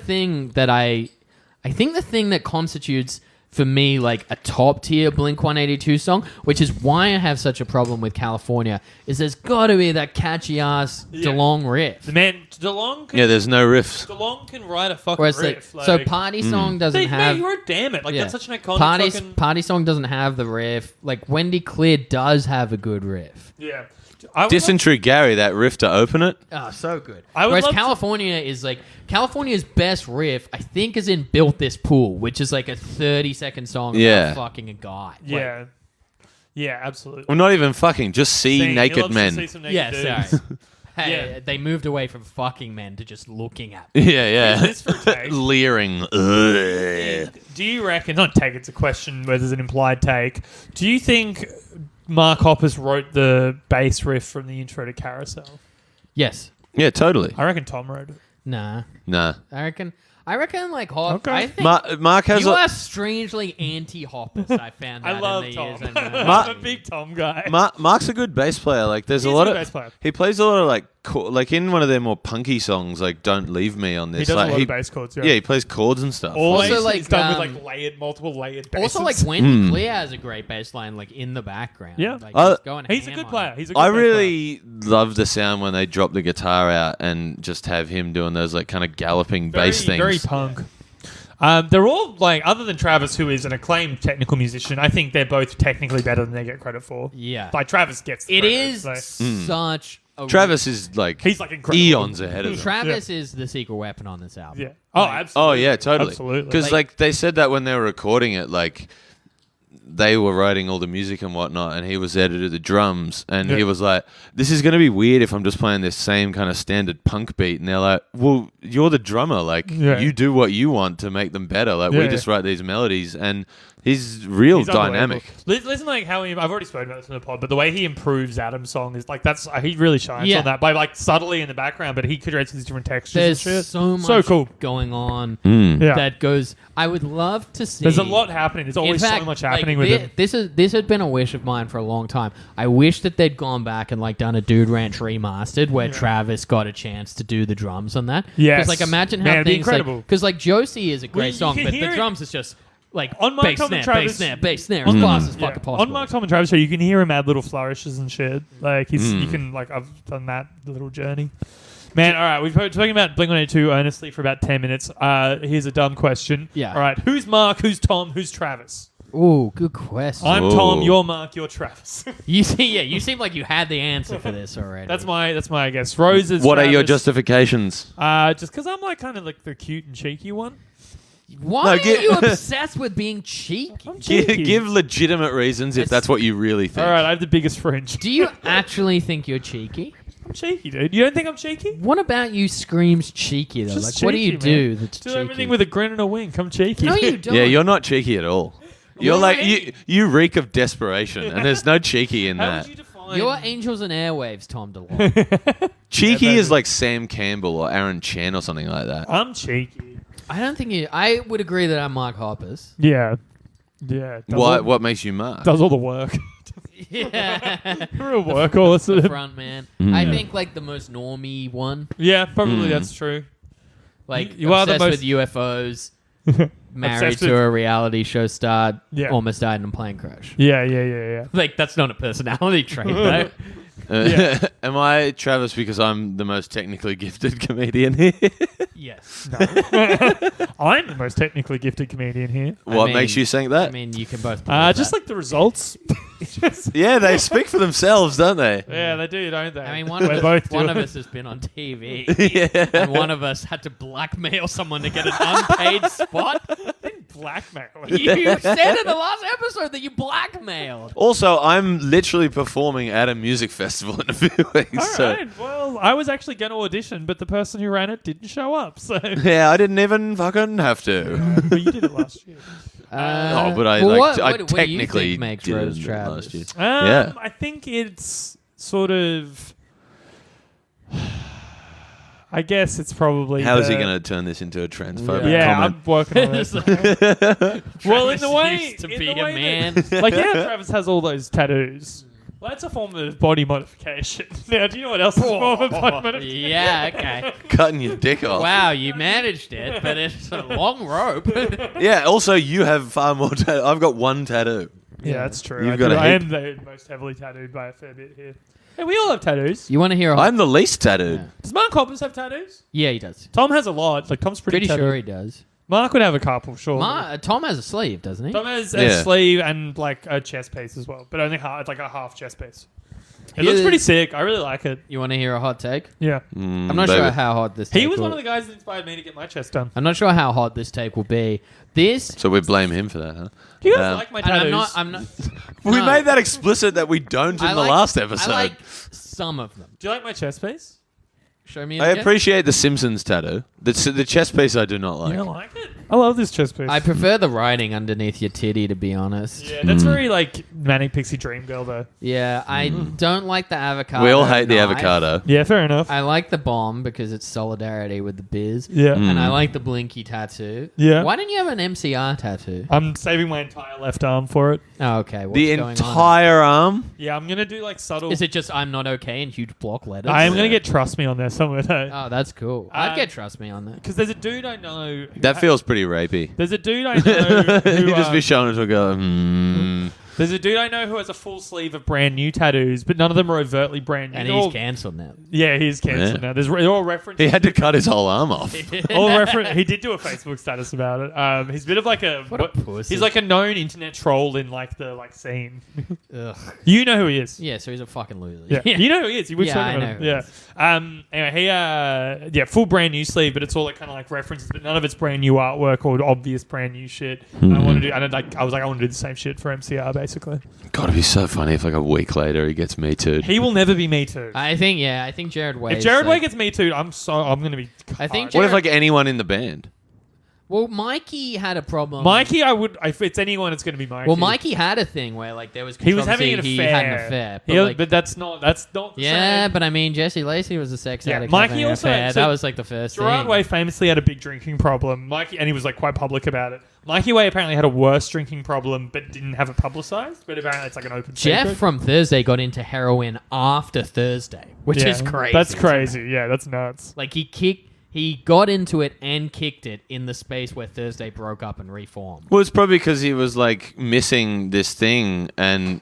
thing that constitutes for me like a top tier Blink-182 song, which is why I have such a problem with California, is there's got to be that catchy ass DeLong riff. The man DeLong can, Yeah, there's no riffs. DeLong can write a fucking Whereas riff. so Party Song doesn't See, have. man, you wrote Damn It. Like that's such an iconic Party fucking... Party Song doesn't have the riff. Like Wendy Clear does have a good riff. Yeah. I would Dysentery Gary, that riff to open it. Oh, so good. I would Whereas love to- California is like California's best riff, I think, is in "Built This Pool," which is like a 30-second song Yeah. about fucking a guy. Yeah. Yeah, absolutely. Well, not even fucking, just see Seeing- he naked loves to men. see some naked Yeah, dudes. sorry. Hey, Yeah. they moved away from fucking men to just looking at them. Yeah, yeah. Is this for take? Leering. Ugh. Do you reckon, not take, it's a question where there's an implied take, do you think Mark Hoppus wrote the bass riff from the intro to Carousel? Yes. Yeah, totally. I reckon Tom wrote it. Nah. Nah. I reckon like Hop. Okay. I think Mark has you a... are strangely anti-Hoppus. I found out I love in the Tom. years. Ma- I'm a big Tom guy. Mark's a good bass player. Like, there's He's a lot a of good bass player. he plays a lot of like like in one of their more punky songs, like "Don't Leave Me" on this. He does like, a lot of bass chords, yeah, he plays chords and stuff. Always Also, like, it's done with like multiple layered basses. Also, like Wendy Clear has a great bass line, like in the background. Yeah. like, Uh, just going he's a ham good on player. it. He's a good I bass player. really love the sound when they drop the guitar out and just have him doing those like kind of galloping bass things. Very punk. They're all like, other than Travis, who is an acclaimed technical musician, I think they're both technically better than they get credit for. Yeah. Like Travis gets the It credit, is so- such a Travis is like He's like incredible. eons ahead of them. Travis is the secret weapon on this album. Yeah. Oh, Like, absolutely. Oh yeah, totally. Absolutely. Because like they said that when they were recording it, like they were writing all the music and whatnot, and he was there to do the drums, and Yeah. he was like, "This is going to be weird if I'm just playing this same kind of standard punk beat." And they're like, "Well, you're the drummer. Like, Yeah. you do what you want to make them better. Like, Yeah, we just write these melodies." And he's real He's dynamic. unbelievable. Listen, like how I've already spoken about this in the pod, but the way he improves Adam's song is like he really shines Yeah. on that by like subtly in the background, but he creates these different textures. There's and shit. so much so cool. going on Yeah, that goes. I would love to see. there's a lot happening. There's In always fact, so much like, happening with him. This had been a wish of mine for a long time. I wish that they'd gone back and like done a Dude Ranch remastered where Travis got a chance to do the drums on that. Yes. Because like imagine Man, how it'd be things incredible. because like Josie is a Well, great you song, can but hear the it. drums is just like On Mark, bass Tom, and snare, Travis- bass snare, bass snare, as fast as fucking possible. On Mark, Tom, and Travis show, you can hear him add little flourishes and shit. Like you can like I've done that little journey. Man, all right, we've been talking about Blink-182 earnestly for about 10 minutes. Here's a dumb question. Yeah. All right, who's Mark? Who's Tom? Who's Travis? Ooh, good question. I'm Ooh. Tom. You're Mark. You're Travis. You seem like you had the answer for this already. That's my guess. Rose is. What are your Travis. justifications? Just because I'm like kind of like the cute and cheeky one. Why No, are give- you obsessed with being cheeky? I'm cheeky. Give legitimate reasons if It's- that's what you really think. All right, I have the biggest fringe. Do you actually think you're cheeky? I'm cheeky, dude. You don't think I'm cheeky? What about you screams cheeky though? Just Like, what do you cheeky, do man. that's Do cheeky? everything with a grin and a wink. I'm cheeky. No, you don't. Yeah, you're not cheeky at all. You're Why? like you reek of desperation, and there's no cheeky in How that. would you define? You're Angels and Airwaves, Tom DeLonge. Cheeky Yeah, is baby. like Sam Campbell or Aaron Chan or something like that. I'm cheeky. I don't think you. I would agree that I'm Mark Hoppus. Yeah. Yeah. What makes you Mark? Does all the work. Yeah, Real work, all this. front man. I think like the most normie one. Yeah, probably that's true. Like You are the obsessed most- with UFOs, married Obsessed to with- a reality show star, Yeah. almost died in a plane crash. Yeah. Like that's not a personality trait though. Yeah. Am I Travis because I'm the most technically gifted comedian here? Yes. No. I'm the most technically gifted comedian here. What mean- makes you think that? I mean, you can both. believe Just that. like the results. Yeah, they speak for themselves, don't they? Yeah, they do, don't they? I mean, one of doing us has been on TV, Yeah. and one of us had to blackmail someone to get an unpaid spot. blackmail. You said in the last episode that you blackmailed. Also, I'm literally performing at a music festival in a few weeks. All so. right. Well, I was actually going to audition, but the person who ran it didn't show up. So, Yeah, I didn't even fucking have to. but you did it last year. But I well, like I what do you technically think makes did Rose it Travis? last year. Yeah. I think it's sort of. I guess it's probably. How is he going to turn this into a transphobic Yeah, comment? I'm working on it. Well, in the way, used to in be the a way man. that- like Travis has all those tattoos. Well, that's a form of body modification. Now, do you know what else is a form of body modification? Yeah, okay. Cutting your dick off. Wow, you managed it, but it's a long rope. Yeah, also, you have far more tattoo. I've got one tattoo. Yeah, that's true. You've got a I heap. am the most heavily tattooed by a fair bit here. Hey, we all have tattoos. You want to hear a I'm the least tattooed. Yeah. Does Mark Hoppus have tattoos? Yeah, he does. Tom has a lot. Like Tom's pretty Pretty tattooed. sure he does. Mark would have a couple, sure. Tom has a sleeve, doesn't he? Tom has Yeah. a sleeve and like a chest piece as well, but only half. It's like a half chest piece. It He looks is- pretty sick. I really like it. You want to hear a hot take? Yeah. I'm not sure how hot this. He take was will- one of the guys that inspired me to get my chest done. I'm not sure how hot this take will be. This. So we blame him for that, huh? Do you guys like my And tattoos? I'm not. We No. made that explicit that we don't in I the like- last episode. I like some of them. Do you like my chest piece? Show me. I again. appreciate the Simpsons tattoo. The chest piece I do not like. You don't like it? I love this chest piece. I prefer the writing underneath your titty, to be honest. yeah, that's very like Manic Pixie Dream Girl though. Yeah, I don't like the avocado. We all hate the knife. avocado. Yeah, fair enough. I like the bomb because it's solidarity with the biz. Yeah. And I like the blinky tattoo. Yeah. Why don't you have an MCR tattoo? I'm saving my entire left arm for it. Oh, okay. What's The going entire arm. Yeah, I'm gonna do like subtle. on? Is it just I'm not okay in huge block letters? I am gonna get Trust Me on there somewhere though. Oh, that's cool. I'd Um, get Trust Me on that. Because there's a dude I know. That feels pretty rapey. There's a dude I know who. You'd just be showing it to a girl. There's a dude I know who has a full sleeve of brand new tattoos, but none of them are overtly brand new. And They're he's all- cancelled now. Yeah, he's cancelled Yeah. now. They're all references. He had to cut his whole arm off. He did do a Facebook status about it. He's a bit of like a What a pussy. he's like a known internet troll in like the scene. Ugh. You know who he is. Yeah, so he's a fucking loser. Yeah. You know who he is. We've Yeah, spoken I about know him. who he Yeah. Anyway, he full brand new sleeve, but it's all like kind of like references, but none of it's brand new artwork or obvious brand new shit. I want to do, and I was like, I want to do the same shit for MCR basically. God, it'd be so funny if like a week later he gets Me Too. He will never be Me Too. I think Jared Way. If Jared Way gets Me Too, I'm going to be. I think What if like anyone in the band? Well, Mikey had a problem. Mikey, if it's anyone, it's going to be Mikey. Well, Mikey had a thing where like there was he was having an controversy, affair. He had an affair, but, He- like, but that's not. The yeah, same. but I mean, Jesse Lacey was a sex Yeah, addict. Mikey having an also- affair. so that was like the first Gerard thing. Way famously had a big drinking problem. Mikey, and he was like quite public about it. Mikey Way apparently had a worse drinking problem, but didn't have it publicized. But apparently, it's like an open Jeff secret. from Thursday got into heroin after Thursday, which Yeah, is crazy. That's crazy. Yeah, that's nuts. Like he got into it and kicked it in the space where Thursday broke up and reformed. Well, it's probably because he was like missing this thing and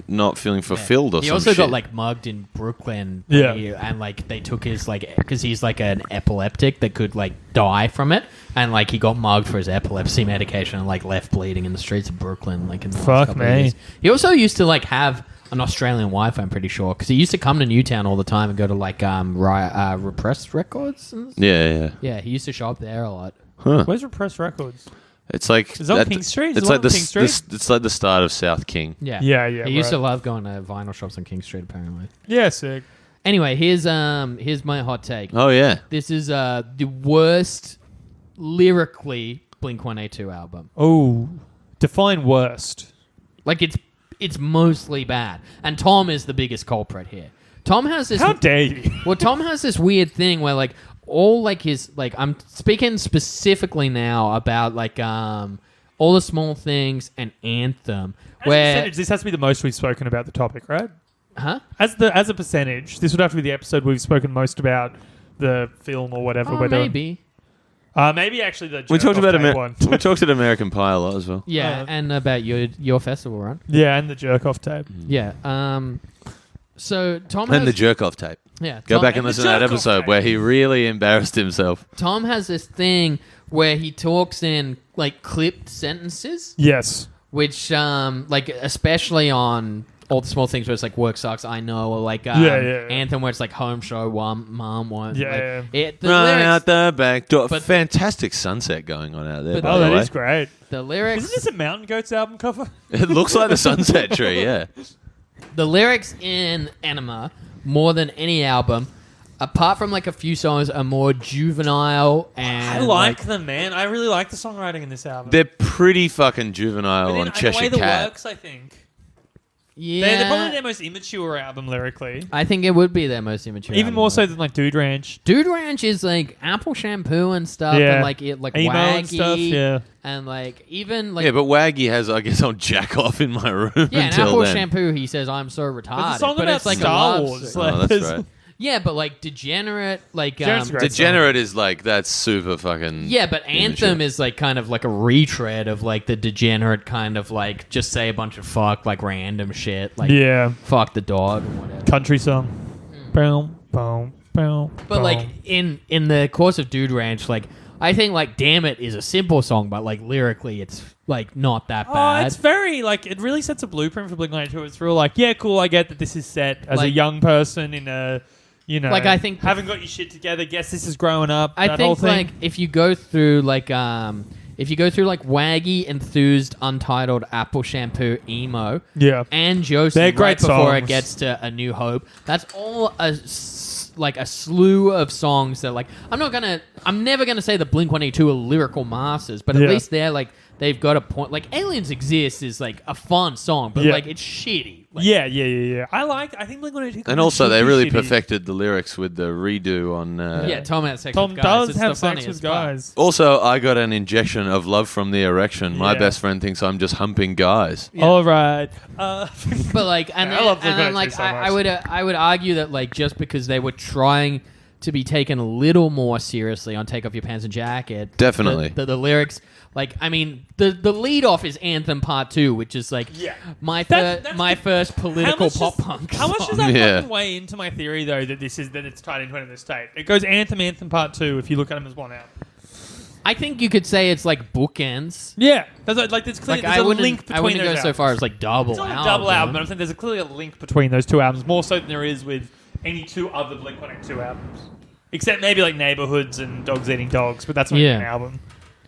not feeling fulfilled or He some also shit. got like mugged in Brooklyn. Yeah. And like they took his like because he's like an epileptic that could like die from it, and like he got mugged for his epilepsy medication and like left bleeding in the streets of Brooklyn. Like in the last Fuck couple of me. years. He also used to like have an Australian wife, I'm pretty sure, because he used to come to Newtown all the time and go to like Repressed Records. yeah. Yeah, he used to show up there a lot. Huh. Where's Repressed Records? It's like Is that on King Street? Is It's it like on the, King Street? it's like the start of South King. Yeah, Yeah, He used to right. love going to vinyl shops on King Street, apparently. Yeah, sick. Anyway, here's my hot take. Oh yeah. This is the worst lyrically Blink-182 album. Oh, define worst. Like it's mostly bad, and Tom is the biggest culprit here. Tom has this. How dare you? Well, Tom has this weird thing where like all like his like I'm speaking specifically now about like all the small things and Anthem. As a Where percentage, this has to be the most we've spoken about the topic, right? huh? As a percentage, this would have to be the episode we've spoken most about the film or whatever Oh, we're doing. maybe. Maybe actually the We talked about one. we talked about American Pie a lot as well. Yeah, and about your festival, right? Yeah, and the jerk off tape. Yeah. So Tom And has the jerk off tape. yeah. Go Tom- back and the listen to that jerk-off episode tape. where he really embarrassed himself. Tom has this thing where he talks in like clipped sentences, Yes. which like especially on all the small things where it's like work sucks, I know, or like Yeah. Anthem where it's like home show, mom won't. Yeah, like, the Run lyrics, out the back door. But- Fantastic sunset going on out there, But- by Oh, the that way. is great. the lyrics, Isn't this a Mountain Goats album cover? It looks like the sunset tree, yeah. the lyrics in Enema more than any album, apart from like a few songs, are more juvenile and I like them, man. I really like the songwriting in this album. They're pretty fucking juvenile But on in the Cheshire way the Cat. works, I think. yeah. They're probably their most immature album lyrically. I think it would be their most immature. Even album, more though. so than like Dude Ranch. Dude Ranch is like Apple Shampoo and stuff, Yeah. and like it like Emo Waggy and stuff, yeah. and like even like Yeah, but Waggy has, I guess, I'll jack off in my room yeah, in until Apple then. Shampoo, he says I'm so retarded, But the song but about it's like Star a love Wars. song. Like, Oh, that's there's- right. Yeah, but like Degenerate, like Degenerate's great. Degenerate is like, that's super fucking... yeah, but Anthem is like kind of like a retread of like the Degenerate kind of like just say a bunch of fuck like random shit like Yeah. fuck the dog or whatever. Country song. Boom, boom, boom. But like in the course of Dude Ranch, like I think like Damn It is a simple song, but like lyrically it's like not that Oh, bad. it's very like it really sets a blueprint for Blink-182. It's real like, yeah, cool. I get that this is set as a Like- young person in a, you know, Like, I think- haven't got your shit together. Guess this is growing up. I that whole think thing. like if you go through like Waggy, Enthused, Untitled, Apple Shampoo, Emo, yeah, and Josie They're right great before it songs. gets to A New Hope, that's all like a slew of songs that like I'm never gonna say the Blink-182 are lyrical masters, but at Yeah. least they're like they've got a point. Like Aliens Exist is like a fun song, but Yeah. like it's shitty. Like, yeah. I think Blink-182. And also, they really shitty. perfected the lyrics with the redo on... yeah. Tom has sex Tom with guys. does It's have the sex funniest with part. guys. Also, I got an injection of love from the erection. My Yeah. best friend thinks I'm just humping guys. Yeah. All right. But like, and Yeah, I then, love and then Blink-182 like, so I much. would argue that like just because they were trying to be taken a little more seriously on Take Off Your Pants and Jacket. Definitely. The lyrics, like, I mean, the lead off is Anthem Part 2, which is like my first political pop punk How much song. does that Yeah. fucking weigh into my theory, though, that it's tied into Enema of the State? It goes Anthem Part 2 if you look at them as one album. I think you could say it's like bookends. Yeah. There's there's clearly Like, there's a link between I wouldn't those go so albums. far as like double It's not album. a double album, but I think there's clearly a link between those two albums, more so than there is with any two other Blink-182 albums. Except maybe like Neighborhoods and Dogs Eating Dogs, but that's not even an album.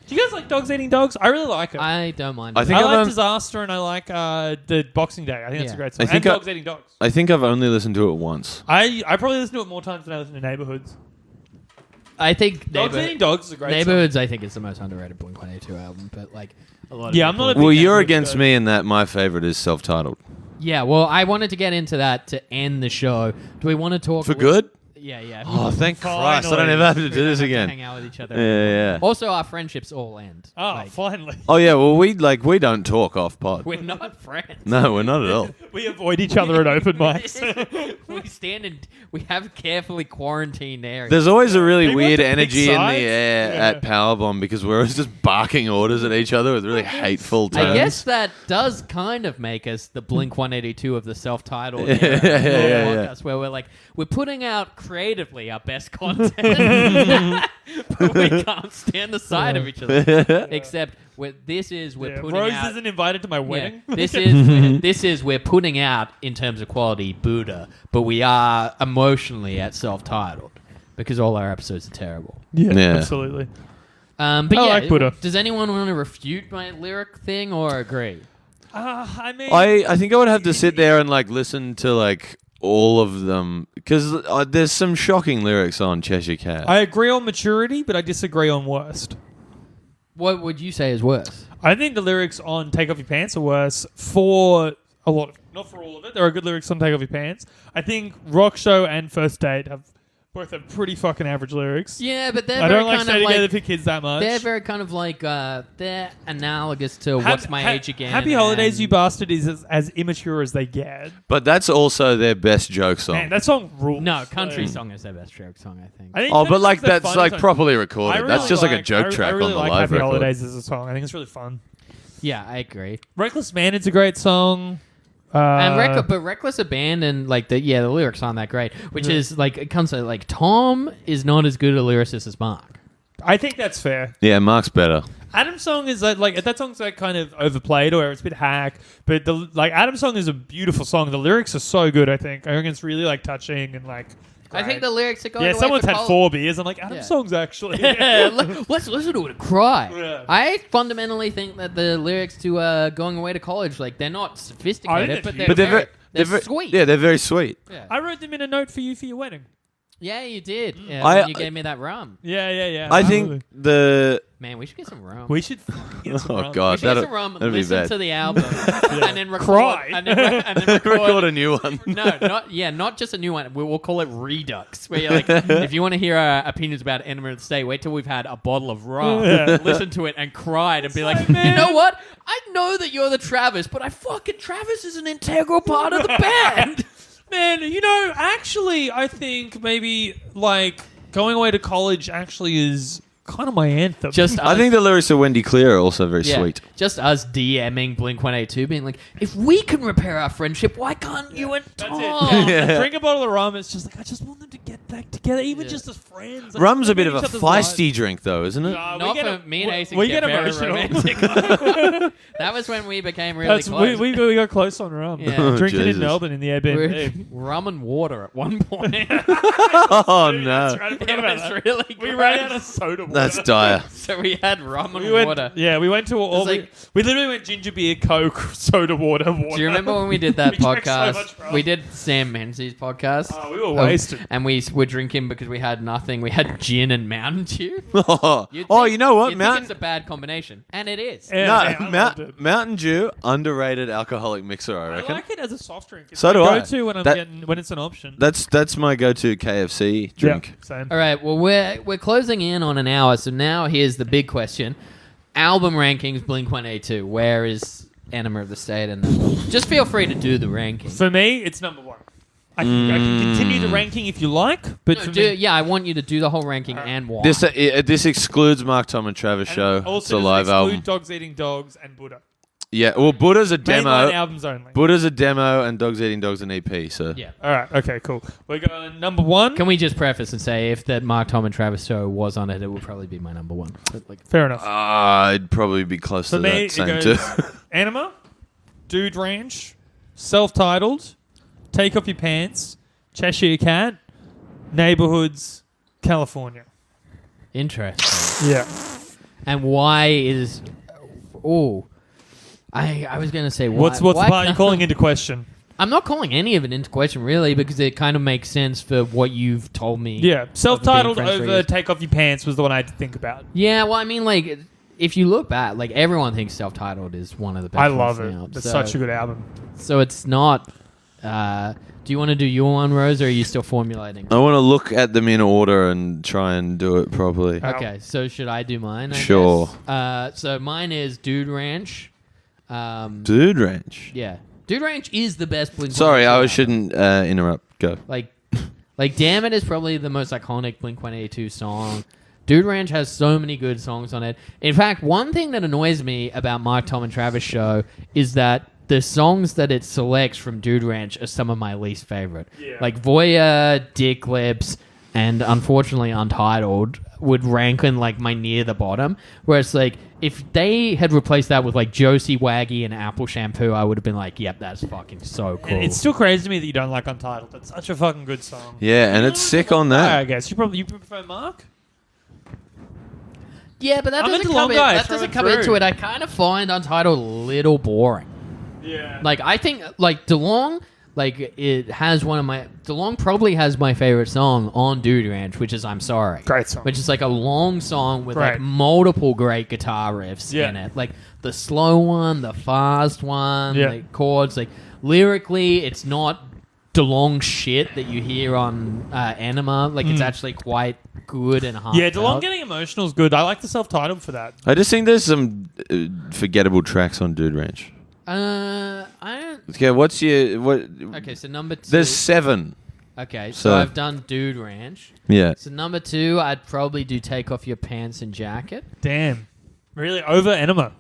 Do you guys like Dogs Eating Dogs? I really like it. I don't mind. I think I I've like own- Disaster and I like the Boxing Day. I think that's a Yeah. great song. I think and I- Dogs Eating Dogs. I think I've only listened to it once. I probably listen to it more times than I listen to Neighborhoods. I think Dogs Eating Dogs is a great Neighborhoods, I think, is the most underrated Blink-182 album, but like a lot of Yeah, I'm people- not a big Well, you're Neighborhoods against guy. me in that my favorite is self-titled. Yeah, well, I wanted to get into that to end the show. Do we want to talk For good? Yeah. Oh, thank Finally. Christ! I don't ever have to We do don't this have to again. hang out with each other. Yeah. Also, our friendships all end. Oh, Like, finally. Oh yeah. Well, we don't talk off pod. we're not friends. No, we're not at all. We avoid each other at open mics. We stand in. We have carefully quarantined areas. There's always a really People weird have to pick energy in the sides. air Yeah. at Powerbomb because we're always just barking orders at each other with really hateful terms. I guess that does kind of make us the Blink-182 of the self-titled Yeah, era yeah. podcast, where we're putting out creatively our best content, but we can't stand the side of each other. Except we're Yeah, putting Rose out. isn't invited to my wedding. Yeah, this is we're putting out in terms of quality Buddha, but we are emotionally at self-titled because all our episodes are terrible. Yeah, Yeah. absolutely. But I yeah, like Buddha. does anyone want to refute my lyric thing or agree? I mean, I think I would have to sit there and like listen to like all of them because there's some shocking lyrics on Cheshire Cat. I agree on maturity, but I disagree on worst. What would you say is worse? I think the lyrics on Take Off Your Pants are worse for a lot of it. Not for all of it. There are good lyrics on Take Off Your Pants. I think Rock Show and First Date both have pretty fucking average lyrics. Yeah, but they're I very don't like kind Stay of Together like for Kids that much. they're very kind of like they're analogous to What's My Age Again. Happy Holidays, and- You Bastard is as immature as they get. But that's also their best joke song. Man, that song rules. No, country Like, song is their best joke song, I think. I think Oh, country but like songs are that's fun like songs. properly I recorded. really That's just like a joke I track really on the like live Happy record. Holidays as a song. I think it's really fun. Yeah, I agree. Reckless Man, it's a great song. But Reckless Abandon, like the lyrics aren't that great. Which is like it comes to like Tom is not as good a lyricist as Mark. I think that's fair. Yeah, Mark's better. Adam's song is like that song's like kind of overplayed or it's a bit hack, but Adam's song is a beautiful song. The lyrics are so good. I think it's really like touching and like. I think great. the lyrics are going Yeah, away someone's for had 4 beers. I'm like, Adam's Yeah. song's actually. Yeah, let's listen to it and cry. Yeah. I fundamentally think that the lyrics to Going Away to College, like they're not sophisticated, they're but they're, beautiful. they're sweet. Yeah, they're very sweet. Yeah. I wrote them in a note for you for your wedding. Yeah, you did. Yeah, I- when you gave me that rum. Yeah. I think the Man, we should get some rum. we should get some oh rum. We god, should get that'll, some rum, that'll be listen bad. to the album, and then record, Cry. and then record. Record a new one. not just a new one. We'll call it Redux. Where you're like, if you want to hear our opinions about Enema of the State, wait till we've had a bottle of rum, listen to it, and cried, and be like, like, man. you know what? I know that you're the Travis, but Travis is an integral part of the band. Man, actually, I think maybe like Going Away to College actually is kind of my anthem. Just I think the lyrics of Wendy Clear are also very sweet. Just us DMing Blink-182, being like, if we can repair our friendship, why can't you and That's Tom? it. Yeah. Drink a bottle of rum. It's just like I just want them to get back together, even just as friends. Like, Rum's a look bit at of a each other's feisty lives. drink, though, isn't it? Nah, Not we get for me and Ace. we get get very emotional. romantic. That was when we became really That's close. we got close on rum. Yeah. Oh, Drinking Jesus. in Melbourne in the Airbnb. Rum and water at one point. Oh Dude, no, that's right, I forgot It about was that. really We gross. ran out of soda water. that's dire. So we had rum and We went, water. yeah, we went to all. It's like- we literally went ginger beer, Coke, soda water. Do you remember when we did that We drank so podcast? much rum. We did Sam Menzies podcast. Oh, we were wasted. And we were drinking because we had nothing. We had gin and Mountain Dew. Oh, You'd oh, think- you know what? you'd think it's a bad combination, and it is. Yeah, No, man, I loved it. Mountain Dew, underrated alcoholic mixer, I I reckon. like it as a soft drink. It's So do my I. go-to when I'm That- when it's an option. That's my go-to KFC drink. Yeah, same. All right. Well, we're closing in on an hour, so now here's the big question: album rankings, Blink-182. Where is Enema of the State? And just feel free to do the rankings. For me, it's number one. I can continue the ranking if you like, but for me, I want you to do the whole ranking and why. This excludes Mark, Tom, and Travis show. It's also a does live exclude album. Dogs Eating Dogs and Buddha. Yeah, well, Buddha's a demo. Mainline albums only. Buddha's a demo, and Dogs Eating Dogs an EP. So Yeah. All right. Okay. Cool. We're going number one. Can we just preface and say if that Mark, Tom, and Travis show was on it, it would probably be my number one. But, like, Fair enough. It'd probably be close For to me, that it same goes too. Enema, Dude Ranch, Self-Titled, Take Off Your Pants, Cheshire Cat, Neighborhoods, California. interesting. Yeah. And why is? Oh, I was gonna say why, What's the why part you're can't- calling into question? I'm not calling any of it into question really because it kind of makes sense for what you've told me. Yeah. Self-Titled friends for over years. Take Off Your Pants was the one I had to think about. Yeah, well, I mean, like, if you look back, like, everyone thinks Self-Titled is one of the best. I ones love it. now. It's So- such a good album. So it's not. Do you want to do your one, Rose, or are you still formulating? I want to look at them in order and try and do it properly. Okay, so should I do mine? I Sure. guess? So mine is Dude Ranch. Dude Ranch. Yeah, Dude Ranch is the best Blink. Sorry, 182 I album. shouldn't interrupt. Go. Like, Damn It is probably the most iconic Blink 182 song. Dude Ranch has so many good songs on it. In fact, one thing that annoys me about Mark, Tom, and Travis show is that the songs that it selects from Dude Ranch are some of my least favorite. Yeah. Like Voyeur, Dick Lips, and unfortunately Untitled would rank in like my near the bottom. Whereas like if they had replaced that with like Josie Waggy and Apple Shampoo, I would have been like, yep, that's fucking so cool. And it's still crazy to me that you don't like Untitled. That's such a fucking good song. Yeah, and it's sick on I that. guess you prefer Mark. yeah, but that I'm doesn't into come, long in, guys that through doesn't and come through. into it. I kind of find Untitled a little boring. Yeah. Like, I think, like, DeLong, like, it has one of my... DeLong probably has my favorite song on Dude Ranch, which is I'm Sorry. Great song. Which is, like, a long song with, Great. like, multiple great guitar riffs Yeah. in it. Like, the slow one, the fast one, Yeah. like, chords. Like, lyrically, it's not DeLong shit that you hear on Enema. Like, it's actually quite good and heartfelt. Yeah, DeLong getting emotional is good. I like the self-titled for that. I just think there's some forgettable tracks on Dude Ranch. I don't... Okay, what's your what? Okay, so number 2... There's 7. Okay, so So- I've done Dude Ranch. Yeah. So number 2, I'd probably do Take Off Your Pants and Jacket. Damn. Really? Over Enema?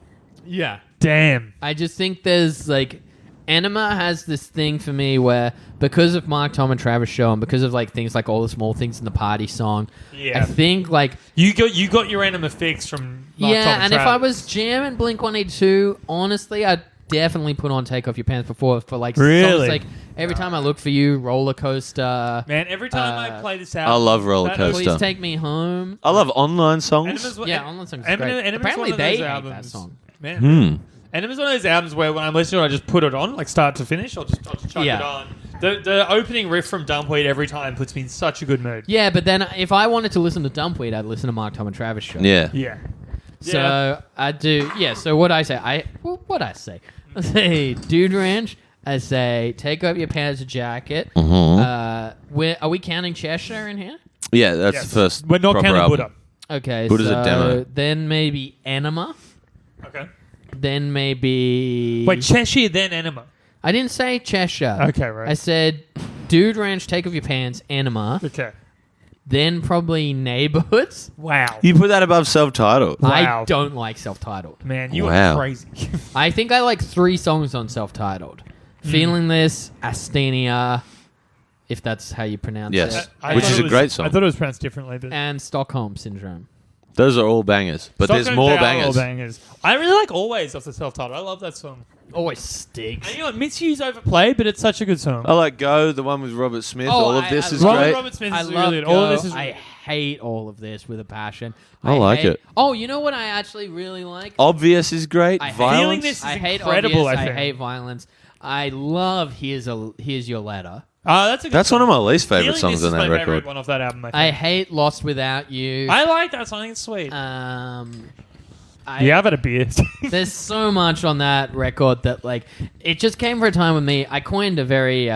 Yeah. Damn. I just think there's like... Enema has this thing for me where because of Mark, Tom, and Travis show and because of like things like All the Small Things in the Party song, Yeah. I think like... You got your Enema fix from Mark, yeah, Tom, and if I Travis. was jamming Blink-182, honestly, I'd definitely put on Take Off Your Pants before for like Really? songs like Every Time I Look for You, Roller Coaster, Man, every time I play this out, I love Roller Coaster. Please Take Me Home. I love online songs. Enema's, Yeah, Online Songs is Enema- great. Enema's Apparently one of they those hate albums. that song. Man, Enema's one of those albums where when I'm listening to it, I just put it on, like start to finish. I'll just chuck Yeah. it on. The opening riff from Dumpweed every time puts me in such a good mood. Yeah, but then if I wanted to listen to Dumpweed, I'd listen to Mark, Tom, and Travis show. Yeah. Yeah. So I do. Yeah. So what I say, what I say, I say, Dude Ranch. I say, Take Off Your Pants and Jacket. Are we counting Cheshire in here? Yeah, that's Yes. the first. We're not proper counting album. Buddha. Okay. Buddha's so a demo. Then maybe Enema. Okay. Then maybe. Wait, Cheshire, then Enema. I didn't say Cheshire. Okay, right. I said, Dude Ranch, Take Off Your Pants, Enema. Okay. Then probably Neighborhoods. Wow. You put that above self-titled. Wow. I don't like Self-Titled. Man, you Wow. are crazy. I think I like 3 songs on Self-Titled. Feeling This, Asthenia, if that's how you pronounce Yes. it. Which thought is it a was- great song. I thought it was pronounced differently. But And Stockholm Syndrome. Those are all bangers, but there's Stockholm more They Are All bangers. bangers. I really like Always off the self-titled. I love that song. Always stinks. And you know what? Mitsu's overplayed, but it's such a good song. I like Go, the one with Robert Smith. Oh, all of I- this I is love great. Robert Smith I is love really good. All of Go. this is I hate all of this with a passion. I like hate- it. Oh, you know what I actually really like? Obvious is great. I hate- Violence. Feeling This is I hate incredible, Obvious, I think. hate Violence. I love Here's Your Letter. That's a good That's song. one of my least favorite Feeling songs This on is that my record. favorite one off that album. I think. I hate Lost Without You. I like that song. It's sweet. Yeah, I've had a beer. There's so much on that record that, like, it just came for a time with me. I coined a very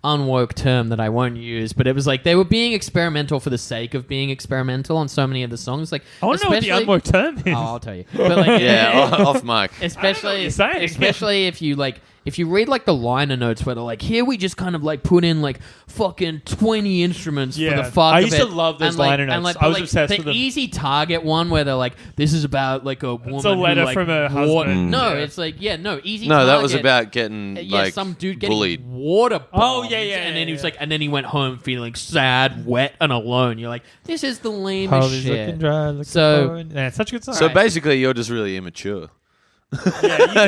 unwoke term that I won't use, but it was like they were being experimental for the sake of being experimental on so many of the songs. Like, I want to know what the especially- unworked term is. Oh, I'll tell you. But like, Yeah, off mic. especially you're saying. especially if you like if you read like the liner notes where they're like, here we just kind of like put in like fucking 20 instruments for the fuck I of used it. to love those And, like, liner and, notes. like, I was like, obsessed the with them. Easy Target one where they're like, this is about like a woman a letter who, like, from her husband. No, Yeah. it's like Easy No, Target. that was about getting Yeah, like some dude getting bullied. water bombed. Oh, yeah, And then he was yeah. like, and then he went home feeling sad, wet, and alone. You're like, this is the lamest Holly's shit. looking dry, looking So- forward. Yeah, it's such a good song. So Right. basically, you're just really immature.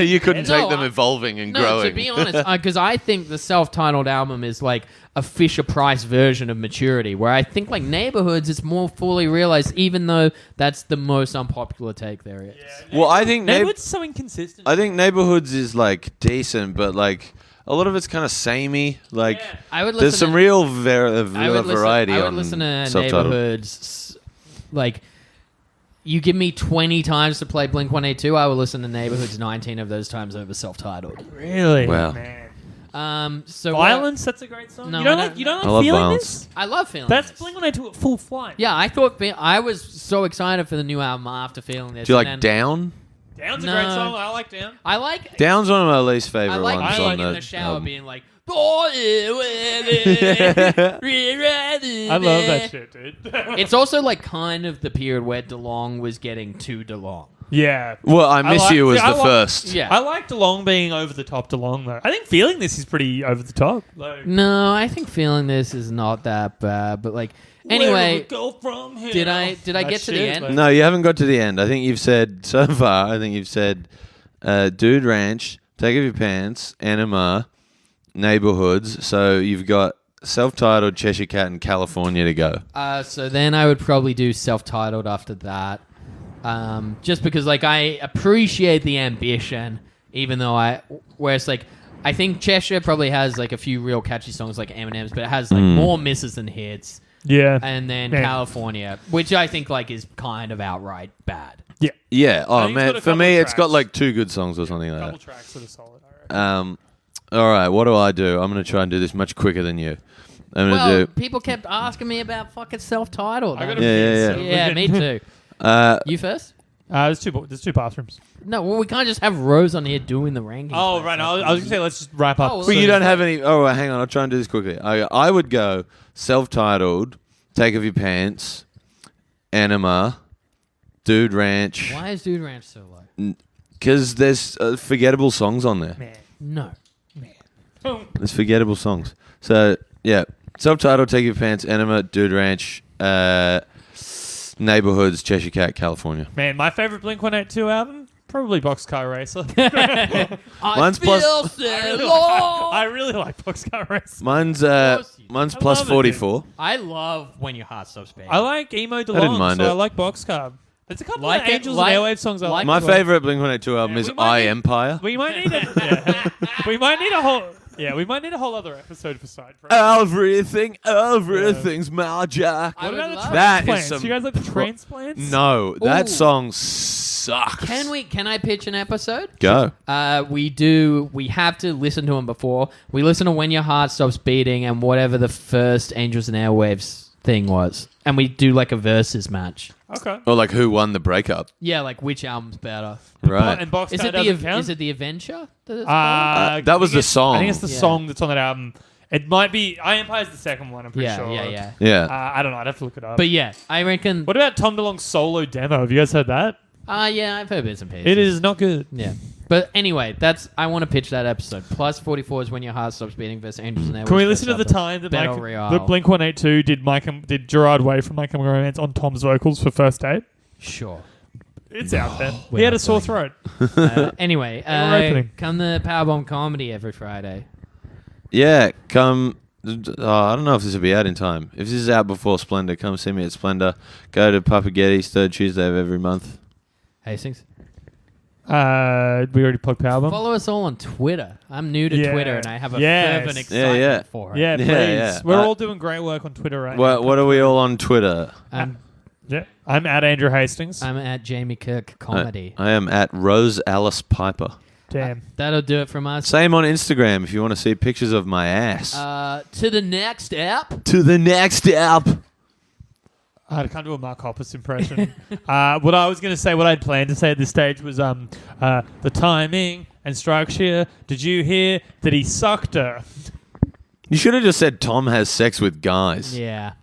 You couldn't No, take them evolving and No, growing. to be honest, because I think the self-titled album is like a Fisher-Price version of maturity, where I think like Neighborhoods is more fully realized, even though that's the most unpopular take there is. Well, I think Neighborhood's so inconsistent. I think Neighborhoods is like decent, but like a lot of it's kind of samey. Like I would there's listen some to, real I would variety listen, I would on listen to self-titled. Neighborhoods, like. You give me 20 times to play Blink-182, I will listen to Neighborhoods 19 of those times over self-titled. Really? Wow. Man. So Violence, that's a great song. No, you don't I like don't- you don't I like love feeling Violence. this? I love feeling That's this. Blink-182 at full flight. Yeah, I was so excited for the new album after feeling this. Do you and like then Down? Down's a No. great song. I like Down. I like Down's one of my least I favorite like ones being on in the shower album. being like, I love that shit, dude. It's also like kind of the period where DeLong was getting too DeLong. Yeah. Well, I Miss like- You was see, I the like- first. Yeah. I like DeLong being over the top DeLong, though. I think Feeling This is pretty over the top. Like, No, I think feeling this is not that bad, but like anyway, go from here? did I That get to the shit, end? like- No, you haven't got to the end. I think you've said so far. I think you've said, "Dude Ranch," "Take Off Your Pants," "Enema," "Neighborhoods." So you've got self-titled, Cheshire Cat, and California to go. So then I would probably do self-titled after that. Just because like I appreciate the ambition, even though where it's like I think Cheshire probably has like a few real catchy songs like Eminem's, but it has like more misses than hits. Yeah. And then Yeah. California, which I think like is kind of outright bad. Yeah. Yeah. Oh think it's got man, a for couple me, of it's got tracks. like 2 good songs or something like Couple that. tracks that are solid, I reckon. All right, what do I do? I'm going to try and do this much quicker than you. I'm going Well, to do. people kept asking me about fucking self-titled. I got a Yeah, piss, yeah, so Yeah, we're me good. too. You first? There's two bathrooms. No, well, we can't just have Rose on here doing the rankings. Oh, by right. I herself. was going to say, let's just wrap up. Oh, well, But you so- don't have any. Oh, hang on. I'll try and do this quickly. I would go self-titled, "Take Off Your Pants," "Enema," "Dude Ranch," Why is Dude Ranch so low? because there's forgettable songs on there. Man. No. There's forgettable songs. So yeah, self-titled, "Take Your Pants," "Enema," "Dude Ranch," "Neighborhoods," "Cheshire Cat," "California." Man, my favorite Blink-182 album? Probably Boxcar Racer. Mine's plus- I really like Boxcar Racer. Mine's course you do. mine's I plus love it, 44. I love When Your Heart Stops Beating. I like Emo didn't DeLong, mind so it. I like Boxcar. There's a couple Like of it, Angels like- and Airwave songs I like. My as well. favorite Blink-182 album Yeah, is we might "I need- Empire." We might need we might need a whole. Yeah, we might need a whole other episode for side. Everything's magic. I What would about the love- That is transplants? some You guys like the transplants? No, that Ooh. song sucks. Can I pitch an episode? Go? We have to listen to them before. We listen to When Your Heart Stops Beating and whatever the first Angels and Airwaves thing was. And we do like a versus match. Okay. Or like who won the breakup? Yeah, like which album's better? Right. And Boxcar Is it doesn't count? is it the Adventure? That it's called? That was I think the it's- song. I think it's the Yeah. song that's on that album. It might be. I Empire's the second one. I'm pretty Yeah, sure. yeah. Yeah. I don't know. I'd have to look it up. But yeah, I reckon. what about Tom DeLonge's solo demo? Have you guys heard that? Yeah, I've heard bits and pieces. It is not good. Yeah. But anyway, I want to pitch that episode. Plus 44 is When Your Heart Stops Beating versus Angels and Airwaves. Can we listen to the versus time that Battle Royale. Blink-182 did Gerard Way from My Chemical Romance on Tom's vocals for First Date? Sure. It's out there. we're He had not a sore doing throat. Anyway, we're opening. come to Powerbomb Comedy every Friday. Yeah, come. I don't know if this will be out in time. If this is out before Splendor, come see me at Splendor. Go to Papa Getty's third Tuesday of every month. Hastings. We already plugged Powerbomb. Follow us all on Twitter. I'm new to Yeah. Twitter and I have a Yes. fervent excitement Yeah. for it. Yeah, please. Yeah. We're all doing great work on Twitter right now. What are we all on Twitter? Yeah. I'm at Andrew Hastings. I'm at Jamie Kirk Comedy. I am at Rose Alice Piper. Damn. That'll do it from us. Same on Instagram if you want to see pictures of my ass. To the next app. To the next app. I can't do a Mark Hoppus impression. What I was going to say, what I'd planned to say at this stage was the timing And Strikeshire, did you hear that he sucked her? You should have just said Tom has sex with guys. Yeah.